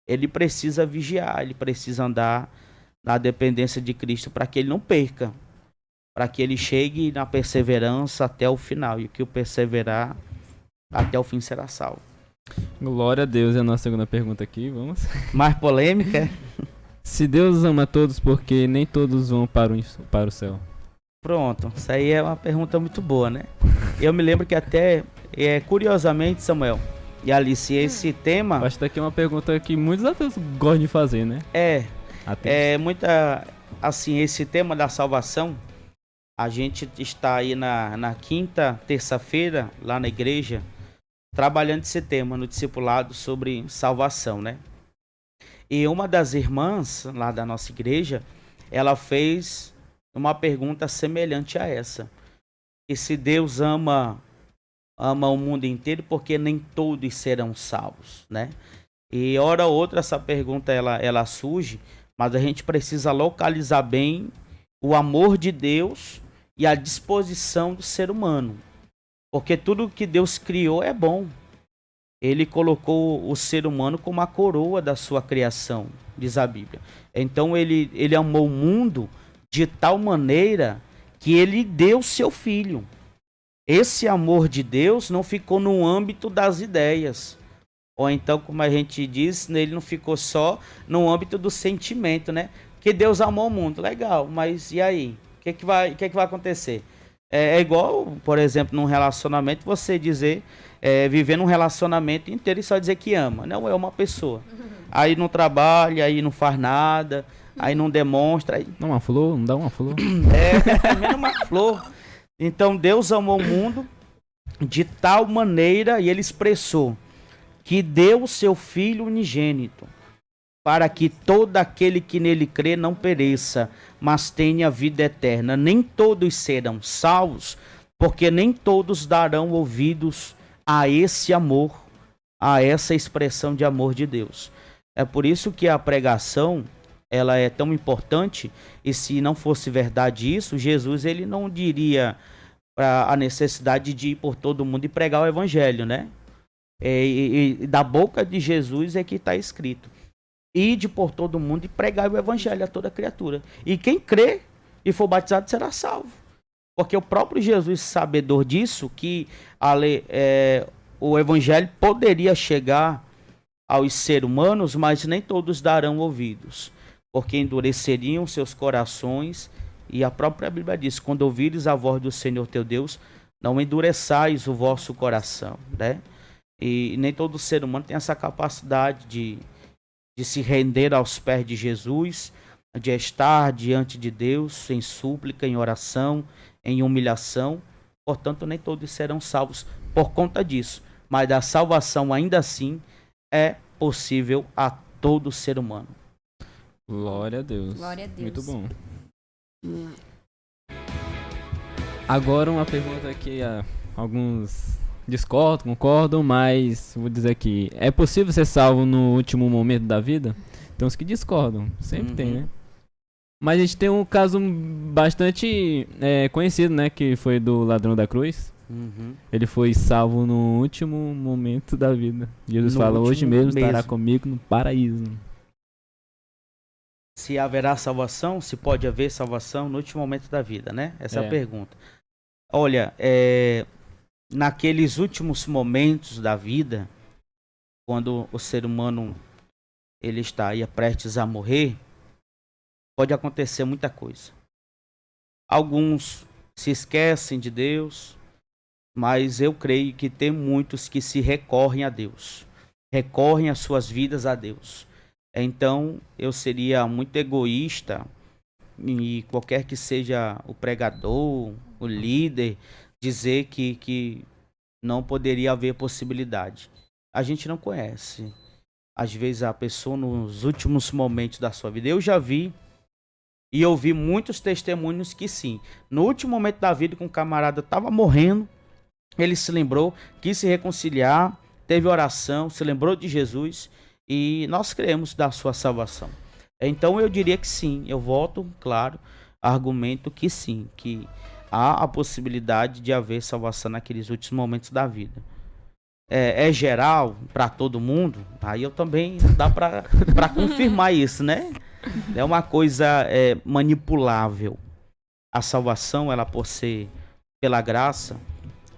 ele precisa vigiar, ele precisa andar na dependência de Cristo para que ele não perca. Para que ele chegue na perseverança até o final. E o que o perseverar até o fim será salvo. Glória a Deus. É a nossa segunda pergunta aqui, vamos. Mais polêmica? Se Deus ama todos, porque nem todos vão para o céu? Pronto, isso aí é uma pergunta muito boa, né? Eu me lembro que até, curiosamente, Samuel e Alice, esse tema... Acho que daqui é uma pergunta que muitos ateus gostam de fazer, né? Assim, esse tema da salvação, a gente está aí na quinta terça-feira, lá na igreja, trabalhando esse tema no discipulado sobre salvação, né? E uma das irmãs lá da nossa igreja, ela fez uma pergunta semelhante a essa. E se Deus ama o mundo inteiro, porque nem todos serão salvos, né? E hora ou outra essa pergunta ela surge, mas a gente precisa localizar bem o amor de Deus e a disposição do ser humano. Porque tudo que Deus criou é bom. Ele colocou o ser humano como a coroa da sua criação, diz a Bíblia. Então ele amou o mundo de tal maneira que ele deu seu filho. Esse amor de Deus não ficou no âmbito das ideias. Ou então, como a gente diz, ele não ficou só no âmbito do sentimento, né? Que Deus amou o mundo, legal, mas e aí? O que vai acontecer? É igual, por exemplo, num relacionamento, você dizer... viver num relacionamento inteiro e só dizer que ama. Não é uma pessoa. Aí não trabalha, aí não faz nada, aí não demonstra. Aí... Não uma flor, não dá uma flor. É uma flor. Então Deus amou o mundo de tal maneira, e ele expressou, que deu o seu Filho unigênito, para que todo aquele que nele crê não pereça, mas tenha vida eterna. Nem todos serão salvos, porque nem todos darão ouvidos a esse amor, a essa expressão de amor de Deus. É por isso que a pregação, ela é tão importante, e se não fosse verdade isso, Jesus ele não diria a necessidade de ir por todo mundo e pregar o evangelho, né? E da boca de Jesus é que está escrito: ide por todo mundo e pregar o evangelho a toda criatura. E quem crê e for batizado será salvo. Porque o próprio Jesus, sabedor disso, que o evangelho poderia chegar aos seres humanos, mas nem todos darão ouvidos, porque endureceriam seus corações. E a própria Bíblia diz: quando ouvires a voz do Senhor teu Deus, não endureçais o vosso coração, né? E nem todo ser humano tem essa capacidade de se render aos pés de Jesus, de estar diante de Deus em súplica, em oração, em humilhação. Portanto, nem todos serão salvos por conta disso. Mas a salvação, ainda assim, é possível a todo ser humano. Glória a Deus. Glória a Deus. Muito bom. Agora uma pergunta que alguns discordam, concordam, mas vou dizer aqui: é possível ser salvo no último momento da vida? Tem uns que discordam, sempre tem, né? Mas a gente tem um caso bastante conhecido, né? Que foi do ladrão da cruz. Ele foi salvo no último momento da vida. Jesus fala: hoje mesmo estará comigo no paraíso. Se haverá salvação, se pode haver salvação no último momento da vida, né? Essa é a pergunta. Olha, naqueles últimos momentos da vida, quando o ser humano ele está aí prestes a morrer, pode acontecer muita coisa. Alguns se esquecem de Deus, mas eu creio que tem muitos que se recorrem a Deus, recorrem as suas vidas a Deus. Então, eu seria muito egoísta, e qualquer que seja o pregador, o líder, dizer que não poderia haver possibilidade. A gente não conhece. Às vezes a pessoa nos últimos momentos da sua vida. Eu já vi e ouvi muitos testemunhos que sim. No último momento da vida, que um camarada estava morrendo, ele se lembrou, quis se reconciliar, teve oração, se lembrou de Jesus. E nós cremos da sua salvação. Então eu diria que sim. Eu voto, claro, argumento que sim, que há a possibilidade de haver salvação naqueles últimos momentos da vida. É geral para todo mundo? Aí eu também dá para confirmar isso, né? É uma coisa manipulável. A salvação, ela por ser pela graça,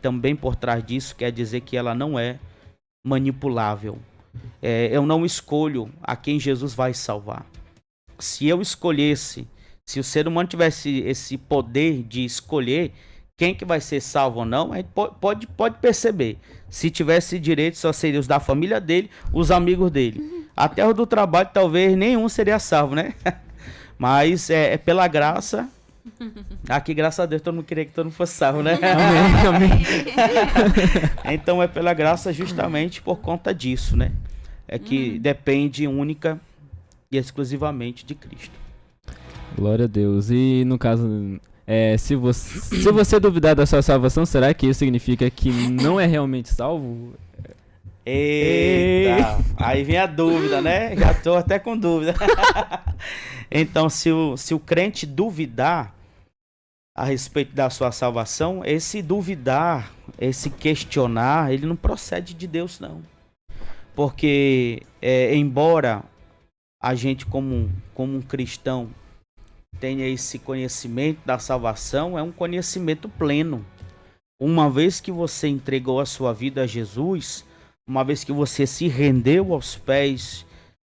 também por trás disso quer dizer que ela não é manipulável. Eu não escolho a quem Jesus vai salvar. Se eu escolhesse, se o ser humano tivesse esse poder de escolher quem que vai ser salvo ou não, a gente pode perceber. Se tivesse direito, só seria os da família dele, os amigos dele. Até os do trabalho, talvez nenhum seria salvo, né? Mas é pela graça. Aqui, graças a Deus, todo mundo queria que todo mundo fosse salvo, né? Amém. Então é pela graça justamente por conta disso, né? É que depende única e exclusivamente de Cristo. Glória a Deus. E no caso, se você duvidar da sua salvação, será que isso significa que não é realmente salvo? Eita! Aí vem a dúvida, né? Já tô até com dúvida. Então, se o crente duvidar a respeito da sua salvação, esse duvidar, esse questionar, ele não procede de Deus, não. Porque, embora a gente, como um cristão, tenha esse conhecimento da salvação, é um conhecimento pleno. Uma vez que você entregou a sua vida a Jesus, uma vez que você se rendeu aos pés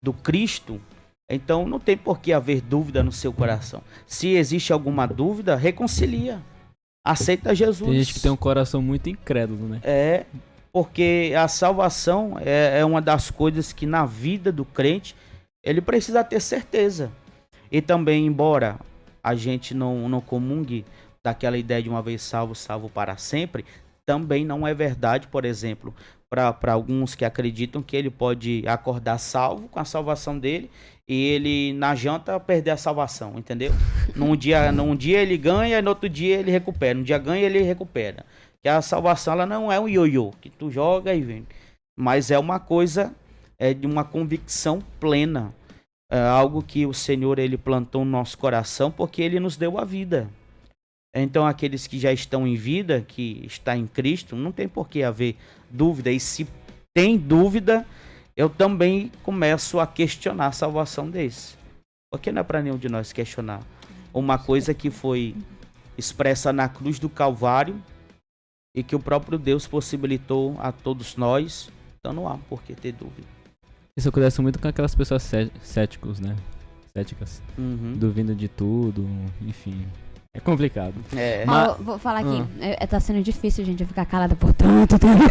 do Cristo, então não tem por que haver dúvida no seu coração. Se existe alguma dúvida, reconcilia. Aceita Jesus. Tem gente que tem um coração muito incrédulo, né? Porque a salvação é uma das coisas que na vida do crente ele precisa ter certeza. E também, embora a gente não comungue daquela ideia de uma vez salvo, salvo para sempre, também não é verdade, por exemplo, para alguns que acreditam que ele pode acordar salvo com a salvação dele e ele na janta perder a salvação, entendeu? Num dia ele ganha e no outro dia ele recupera. Um dia ganha e ele recupera. Que a salvação ela não é um ioiô, que tu joga e vem. Mas é uma coisa, de uma convicção plena. É algo que o Senhor ele plantou no nosso coração porque ele nos deu a vida. Então aqueles que já estão em vida, que está em Cristo, não tem por que haver dúvida. E se tem dúvida, eu também começo a questionar a salvação desse. Porque não é para nenhum de nós questionar uma coisa que foi expressa na cruz do Calvário e que o próprio Deus possibilitou a todos nós. Então não há por que ter dúvida. Isso acontece muito com aquelas pessoas céticos, né? Céticas. Duvidam de tudo, enfim. É complicado. Vou falar aqui. Tá sendo difícil, gente, eu ficar calada por tanto tempo.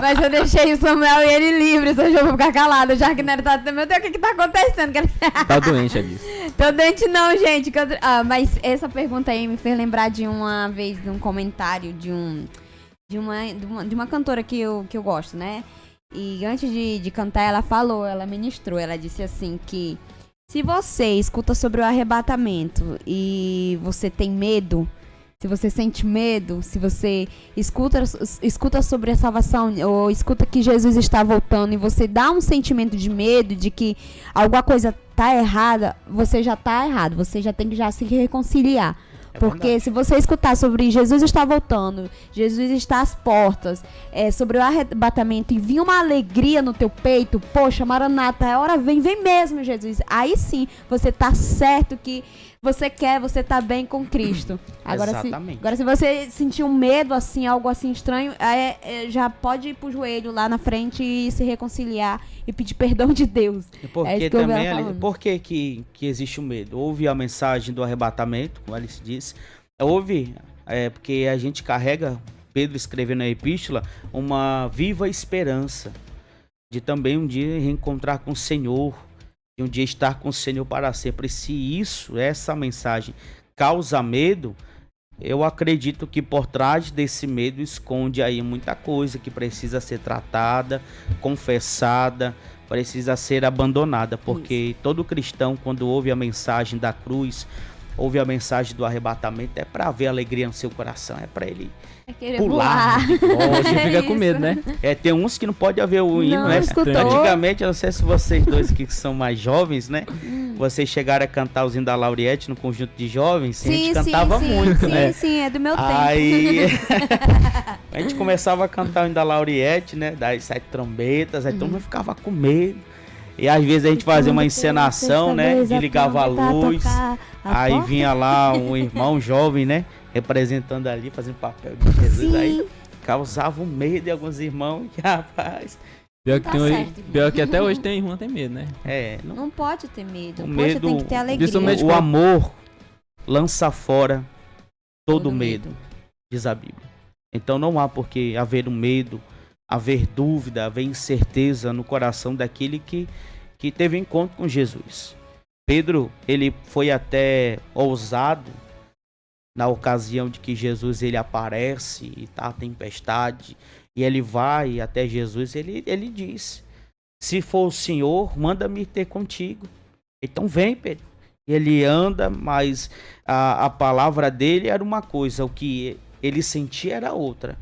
Mas eu deixei o Samuel e ele livre, então eu vou ficar calada. Já que não tá... Meu Deus, o que tá acontecendo? Tá doente, Alice. Tô doente não, gente. Mas essa pergunta aí me fez lembrar de uma vez, de um comentário de uma cantora que eu gosto, né? E antes de cantar, ela ministrou, ela disse assim que se você escuta sobre o arrebatamento e você tem medo, se você sente medo, se você escuta sobre a salvação ou escuta que Jesus está voltando e você dá um sentimento de medo, de que alguma coisa tá errada, você já tá errado, você já tem que já se reconciliar. Porque se você escutar sobre Jesus está voltando, Jesus está às portas, sobre o arrebatamento e vir uma alegria no teu peito, poxa, Maranata, a hora vem mesmo, Jesus. Aí sim, você tá certo que você tá bem com Cristo. Agora, se você sentir um medo, assim, algo assim estranho, já pode ir pro joelho lá na frente e se reconciliar e pedir perdão de Deus. Porque também, por que existe o medo? Houve a mensagem do arrebatamento, como Alice disse. Houve, porque a gente carrega, Pedro escreveu na epístola, uma viva esperança de também um dia reencontrar com o Senhor, e um dia estar com o Senhor para sempre. E se essa mensagem causa medo, eu acredito que por trás desse medo esconde aí muita coisa que precisa ser tratada, confessada, precisa ser abandonada, porque todo cristão, quando ouve a mensagem da cruz, ouve a mensagem do arrebatamento, é para ver alegria no seu coração, é para ele pular. Hoje fica com medo, né? Tem uns que não pode haver o hino, né? Antigamente, eu não sei se vocês dois que são mais jovens, né? Vocês chegaram a cantar os hinos da Lauriette no conjunto de jovens, a gente cantava muito, né? Sim, é do meu tempo. Aí a gente começava a cantar o hino da Lauriette, né? Das 7 trombetas, aí todo mundo ficava com medo. E às vezes a gente fazia uma encenação, né? De ligava a luz, aí vinha lá um irmão jovem, né? Representando ali, fazendo papel de Jesus. Aí causava um medo em alguns irmãos, que rapaz... Pior que até hoje tem irmão, tem medo, né? Não pode ter medo. O medo, tem que ter alegria. O amor lança fora todo medo, diz a Bíblia. Então não há por que haver um medo, haver dúvida, haver incerteza no coração daquele que teve encontro com Jesus. Pedro, ele foi até ousado na ocasião de que Jesus ele aparece e tá a tempestade, e ele vai até Jesus, ele diz: se for o Senhor, manda-me ter contigo. Então vem, Pedro. Ele anda, mas a palavra dele era uma coisa, o que ele sentia era outra.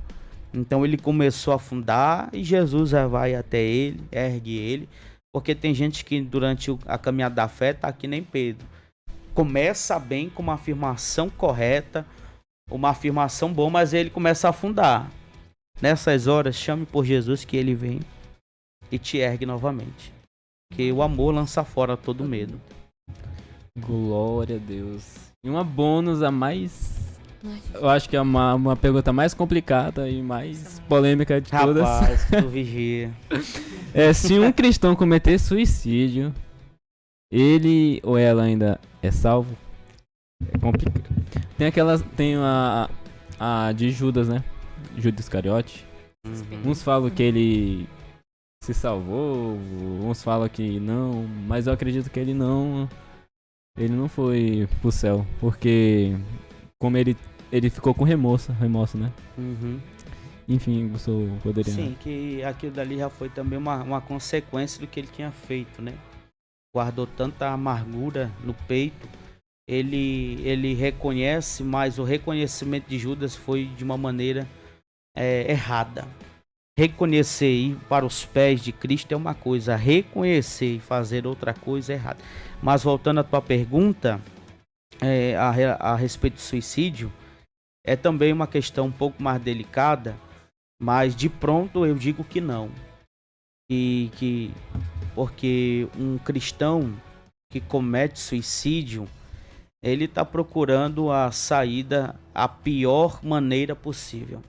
Então ele começou a afundar e Jesus vai até ele, ergue ele, porque tem gente que durante a caminhada da fé tá que nem Pedro. Começa bem com uma afirmação correta, uma afirmação boa, mas ele começa a afundar. Nessas horas, chame por Jesus que ele vem e te ergue novamente. Porque o amor lança fora todo medo. Glória a Deus. E uma bônus a mais... Eu acho que é uma pergunta mais complicada e mais polêmica de todas. Rapaz, tu vigia. Se um cristão cometer suicídio, ele ou ela ainda é salvo? É complicado. Tem a de Judas, né? Judas Iscariote. Uns falam que ele se salvou, uns falam que não, mas eu acredito que ele não foi pro céu, porque como ele ficou com remorso, né? Enfim, você poderia... Sim, que aquilo dali já foi também uma consequência do que ele tinha feito, né? Guardou tanta amargura no peito, ele reconhece, mas o reconhecimento de Judas foi de uma maneira errada. reconhecer e ir para os pés de Cristo é uma coisa, reconhecer e fazer outra coisa é errado. Mas voltando à tua pergunta, a respeito do suicídio, é também uma questão um pouco mais delicada, mas de pronto eu digo que não. Porque um cristão que comete suicídio, ele está procurando a saída a pior maneira possível.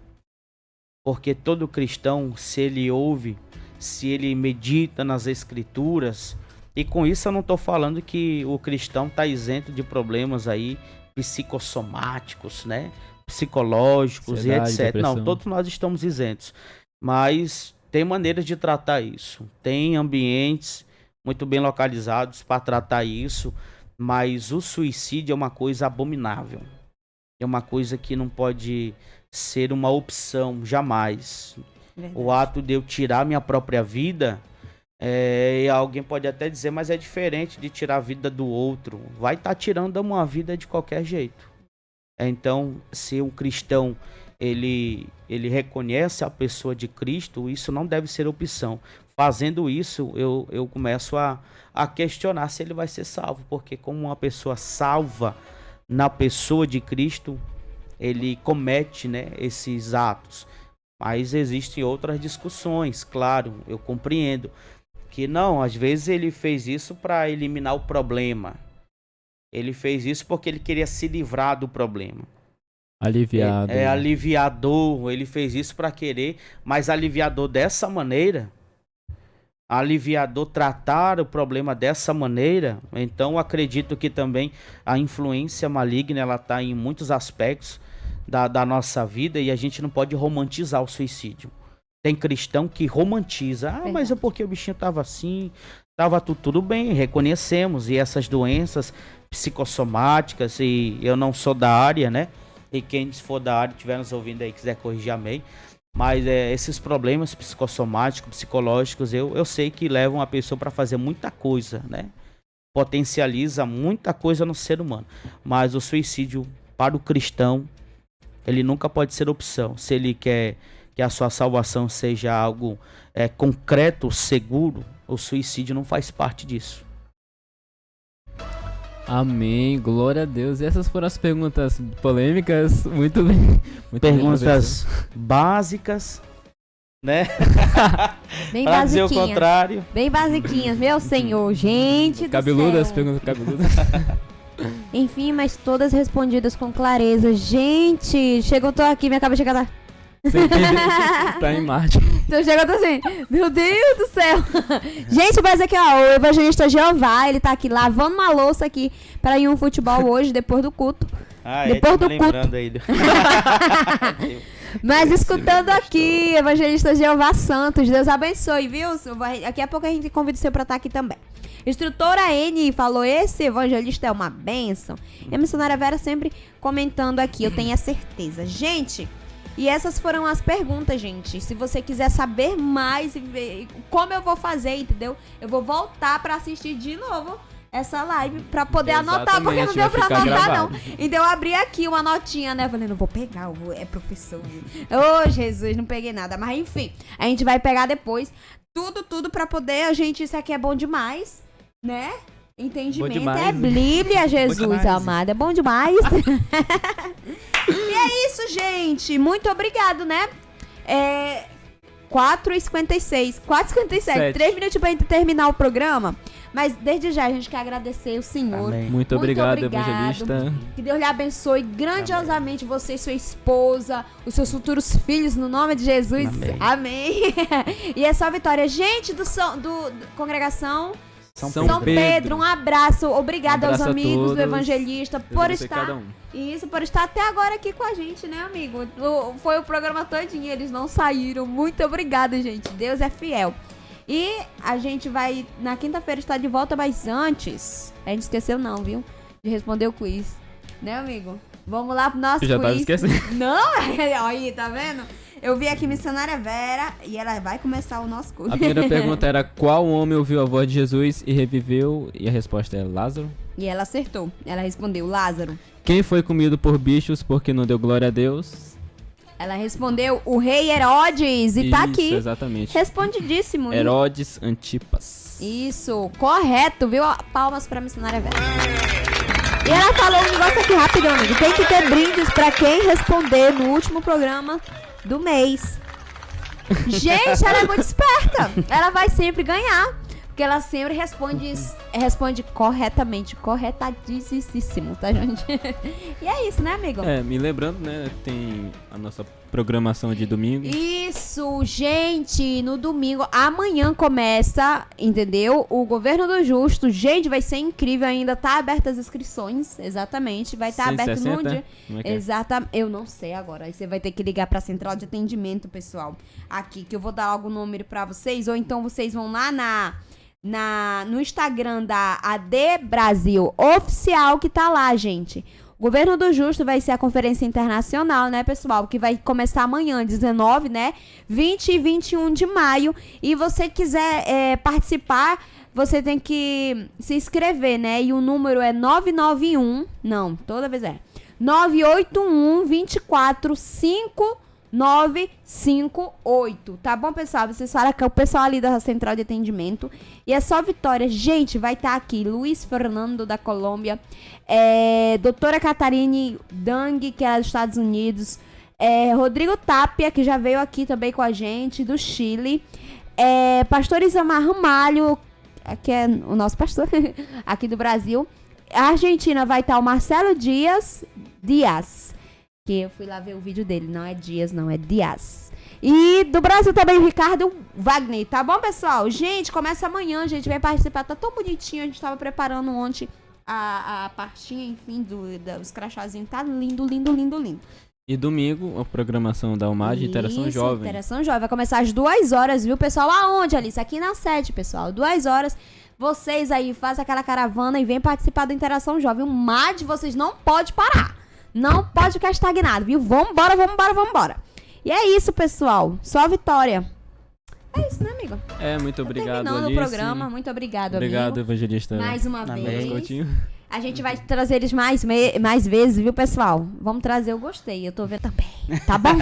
Porque todo cristão, se ele ouve, se ele medita nas escrituras, e com isso eu não estou falando que o cristão está isento de problemas aí psicossomáticos, né? Psicológicos Ansiedade, e etc. depressão. Não, todos nós estamos isentos. Mas tem maneiras de tratar isso. Tem ambientes muito bem localizados para tratar isso. Mas o suicídio é uma coisa abominável. É uma coisa que não pode ser uma opção, jamais. Verdade. O ato de eu tirar minha própria vida, alguém pode até dizer, mas é diferente de tirar a vida do outro. Vai estar tirando uma vida de qualquer jeito. Então, se um cristão ele reconhece a pessoa de Cristo, isso não deve ser opção. Fazendo isso, eu começo a questionar se ele vai ser salvo, porque como uma pessoa salva na pessoa de Cristo, ele comete, né, esses atos. Mas existem outras discussões, claro, eu compreendo que não, às vezes ele fez isso para eliminar o problema. Ele fez isso porque ele queria se livrar do problema. Aliviado. É aliviador, ele fez isso para querer, mas aliviador dessa maneira, aliviador tratar o problema dessa maneira, então acredito que também a influência maligna, ela está em muitos aspectos da nossa vida e a gente não pode romantizar o suicídio. Tem cristão que romantiza, mas é porque o bichinho estava assim, estava tudo bem, reconhecemos, e essas doenças psicossomáticas, e eu não sou da área, né? E quem for da área, estiver nos ouvindo aí, quiser corrigir, amém. Mas esses problemas psicossomáticos, psicológicos, eu sei que levam a pessoa para fazer muita coisa, né? Potencializa muita coisa no ser humano. Mas o suicídio, para o cristão, ele nunca pode ser opção. Se ele quer que a sua salvação seja algo concreto, seguro, o suicídio não faz parte disso. Amém, glória a Deus. E essas foram as perguntas polêmicas, muito bem. Muito Perguntas básicas, né? Bem Pra dizer o basiquinhas. contrário. Bem basiquinhas, meu senhor. Gente cabeludas, do céu. perguntas cabeludas. Enfim, mas todas respondidas com clareza. Gente, chegou, tô aqui, minha cabeça chega. Sem entender, tá em Marte. Então chega, tô assim, meu Deus do céu. Gente, mas aqui, ó, o evangelista Jeová, ele tá aqui lavando uma louça aqui pra ir um futebol hoje, depois do culto. Depois do culto. Aí. Mas escutando aqui, evangelista Jeová Santos, Deus abençoe, viu? Daqui a pouco a gente convida o seu pra estar aqui também. Instrutora N falou, esse evangelista é uma bênção. E a missionária Vera sempre comentando aqui, eu tenho a certeza. Gente, e essas foram as perguntas, gente. Se você quiser saber mais e ver como eu vou fazer, entendeu? Eu vou voltar pra assistir de novo essa live pra poder anotar, porque não deu pra anotar, não. Então eu abri aqui uma notinha, né? Eu falei, não vou pegar, é professor. Ô, Jesus, não peguei nada. Mas enfim, a gente vai pegar depois. Tudo pra poder, a gente, isso aqui é bom demais, né? Entendimento demais. é Bíblia, Jesus demais. amado. É bom demais. E é isso, gente. Muito obrigado, né? 4h56. 4h57. 3 minutos pra gente terminar o programa. Mas desde já a gente quer agradecer o Senhor. Amém. Muito obrigado, evangelista. Que Deus lhe abençoe grandiosamente você e sua esposa, os seus futuros filhos, no nome de Jesus. Amém. E é só vitória. Gente do congregação São Pedro, um abraço. Obrigada aos a amigos do todos. evangelista Deus por abençoe estar. cada um. Isso, por estar até agora aqui com a gente, né, amigo? Foi o programa todinho, eles não saíram. Muito obrigada, gente. Deus é fiel. E a gente vai, na quinta-feira, estar de volta, mas antes, a gente esqueceu não, viu? De responder o quiz. Né, amigo? Vamos lá pro nosso quiz. Eu já tava esquecendo. Não? Aí, tá vendo? Eu vi aqui missionária Vera e ela vai começar o nosso quiz. A primeira pergunta era qual homem ouviu a voz de Jesus e reviveu? E a resposta é Lázaro. E ela acertou. Ela respondeu, Lázaro. Quem foi comido por bichos porque não deu glória a Deus? Ela respondeu o rei Herodes e tá Isso, aqui. exatamente. Respondidíssimo. Herodes Antipas. Isso, correto, viu? Palmas pra missionária velha. E ela falou um negócio aqui rapidão, amigo. Tem que ter brindes pra quem responder no último programa do mês. Gente, ela é muito esperta. Ela vai sempre ganhar. Porque ela sempre responde corretamente. Corretadíssimo, tá, gente? E é isso, né, amigo? Me lembrando, né, tem a nossa programação de domingo. Isso, gente, no domingo, amanhã começa, entendeu? O Governo do Justo, gente, vai ser incrível ainda, tá abertas as inscrições, exatamente, vai estar aberto no dia. Como é que é? Exatamente, eu não sei agora, aí você vai ter que ligar pra central de atendimento, pessoal, aqui, que eu vou dar algum número pra vocês, ou então vocês vão lá no Instagram da AD Brasil Oficial, que tá lá, gente. O Governo do Justo vai ser a conferência internacional, né, pessoal? Que vai começar amanhã, 19, né? 20 e 21 de maio. E você quiser participar, você tem que se inscrever, né? E o número é 991... Não, toda vez é. 981 24 5958, tá bom, pessoal? Vocês falam que é o pessoal ali da central de atendimento. E é só vitória. Gente, vai estar aqui Luiz Fernando da Colômbia, doutora Catarine Dang, que é dos Estados Unidos, Rodrigo Tapia, que já veio aqui também com a gente, do Chile, pastor Isamar Ramalho, que é o nosso pastor aqui do Brasil. A Argentina vai estar o Marcelo Dias, que eu fui lá ver o vídeo dele. Não é Dias, não, é Dias. E do Brasil também o Ricardo Wagner, tá bom, pessoal? Gente, começa amanhã, a gente vai participar. Tá tão bonitinho, a gente tava preparando ontem a partinha, enfim, dos crachazinhos. Tá lindo, lindo, lindo, lindo. E domingo, a programação da UMAD, Interação Jovem. Interação Jovem. Vai começar às 2 horas, viu, pessoal? Aonde, Alice? Aqui na sede, pessoal. 2 horas. Vocês aí fazem aquela caravana e vem participar da Interação Jovem. O MAD, vocês não pode parar. Não pode ficar estagnado, viu? Vambora, vambora, vambora. E é isso, pessoal. Só vitória. É isso, né, amigo? Muito obrigado, terminando Alice. o programa. Muito obrigado, Obrigado, amigo. evangelista. Mais uma Amém. vez. Coutinho. A gente vai trazer eles mais vezes, viu, pessoal? Vamos trazer, eu gostei. Eu tô vendo também. Tá bom?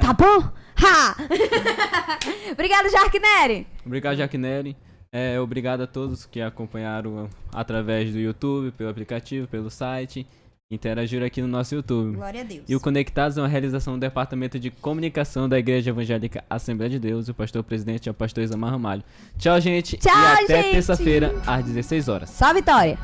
Tá bom? Ha! Obrigado, Jarkneri. Obrigado, Jaquinelli. Obrigado a todos que acompanharam através do YouTube, pelo aplicativo, pelo site. Interagiram aqui no nosso YouTube. Glória a Deus. E o Conectados é uma realização do Departamento de Comunicação da Igreja Evangélica Assembleia de Deus. O pastor presidente é o pastor Isamar Ramalho. Tchau, gente. Tchau, e até gente. terça-feira, às 16 horas. Só vitória.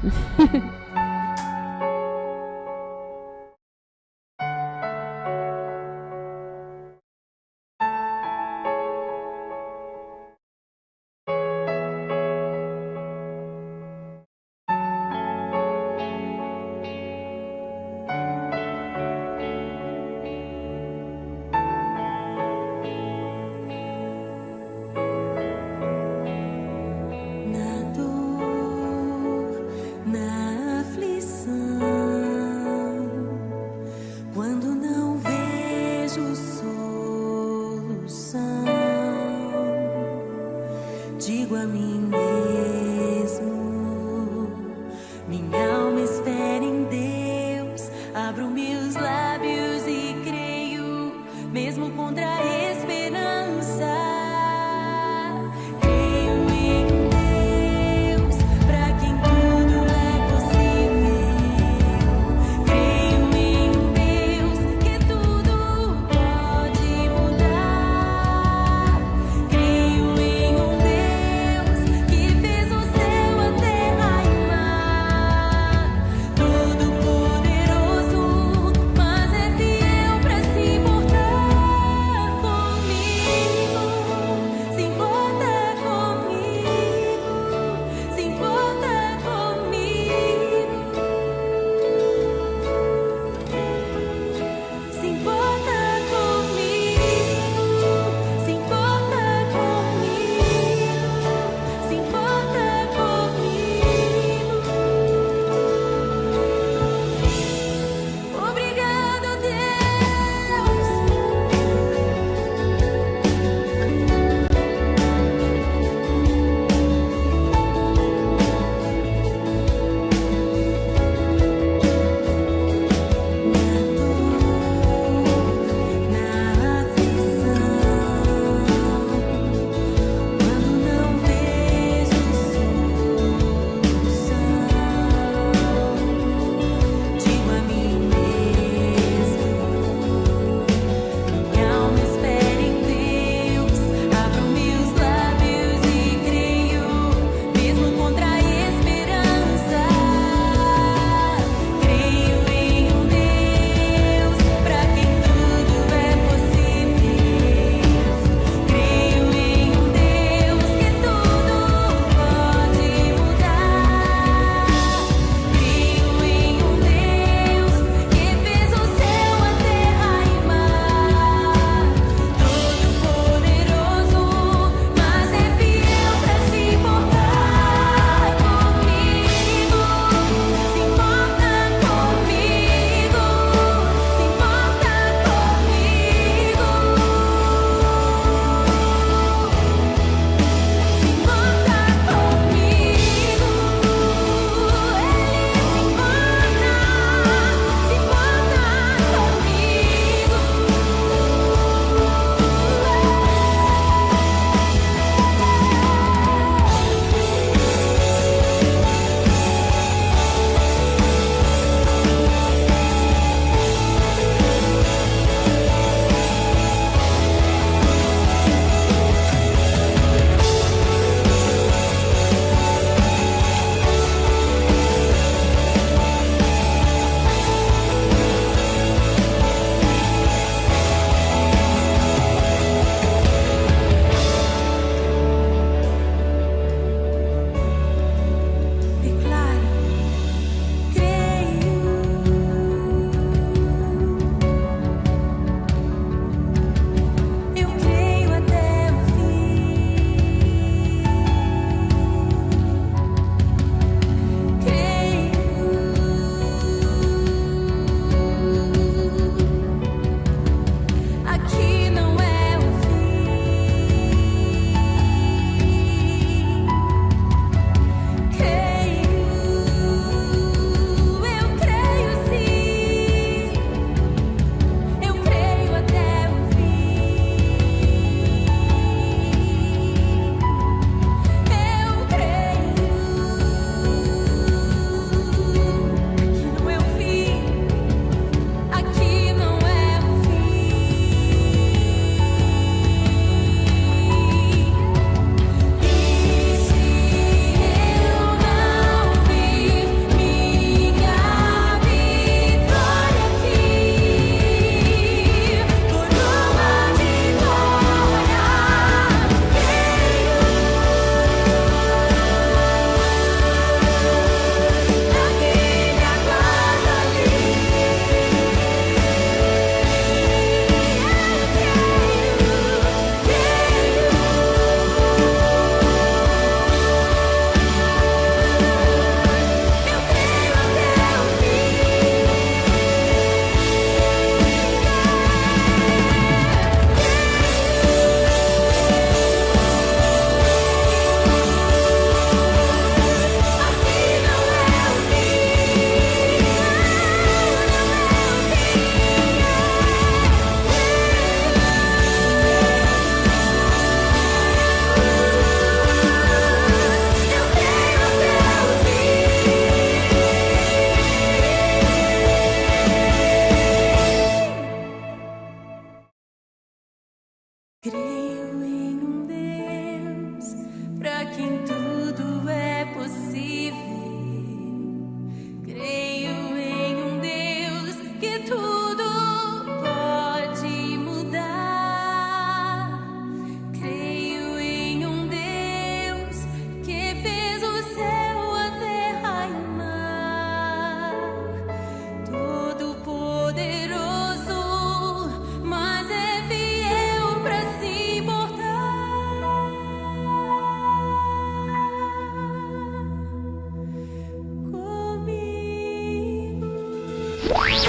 Na dor, na aflição.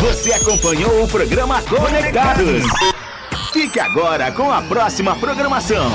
Você acompanhou o programa Conectados. Fique agora com a próxima programação.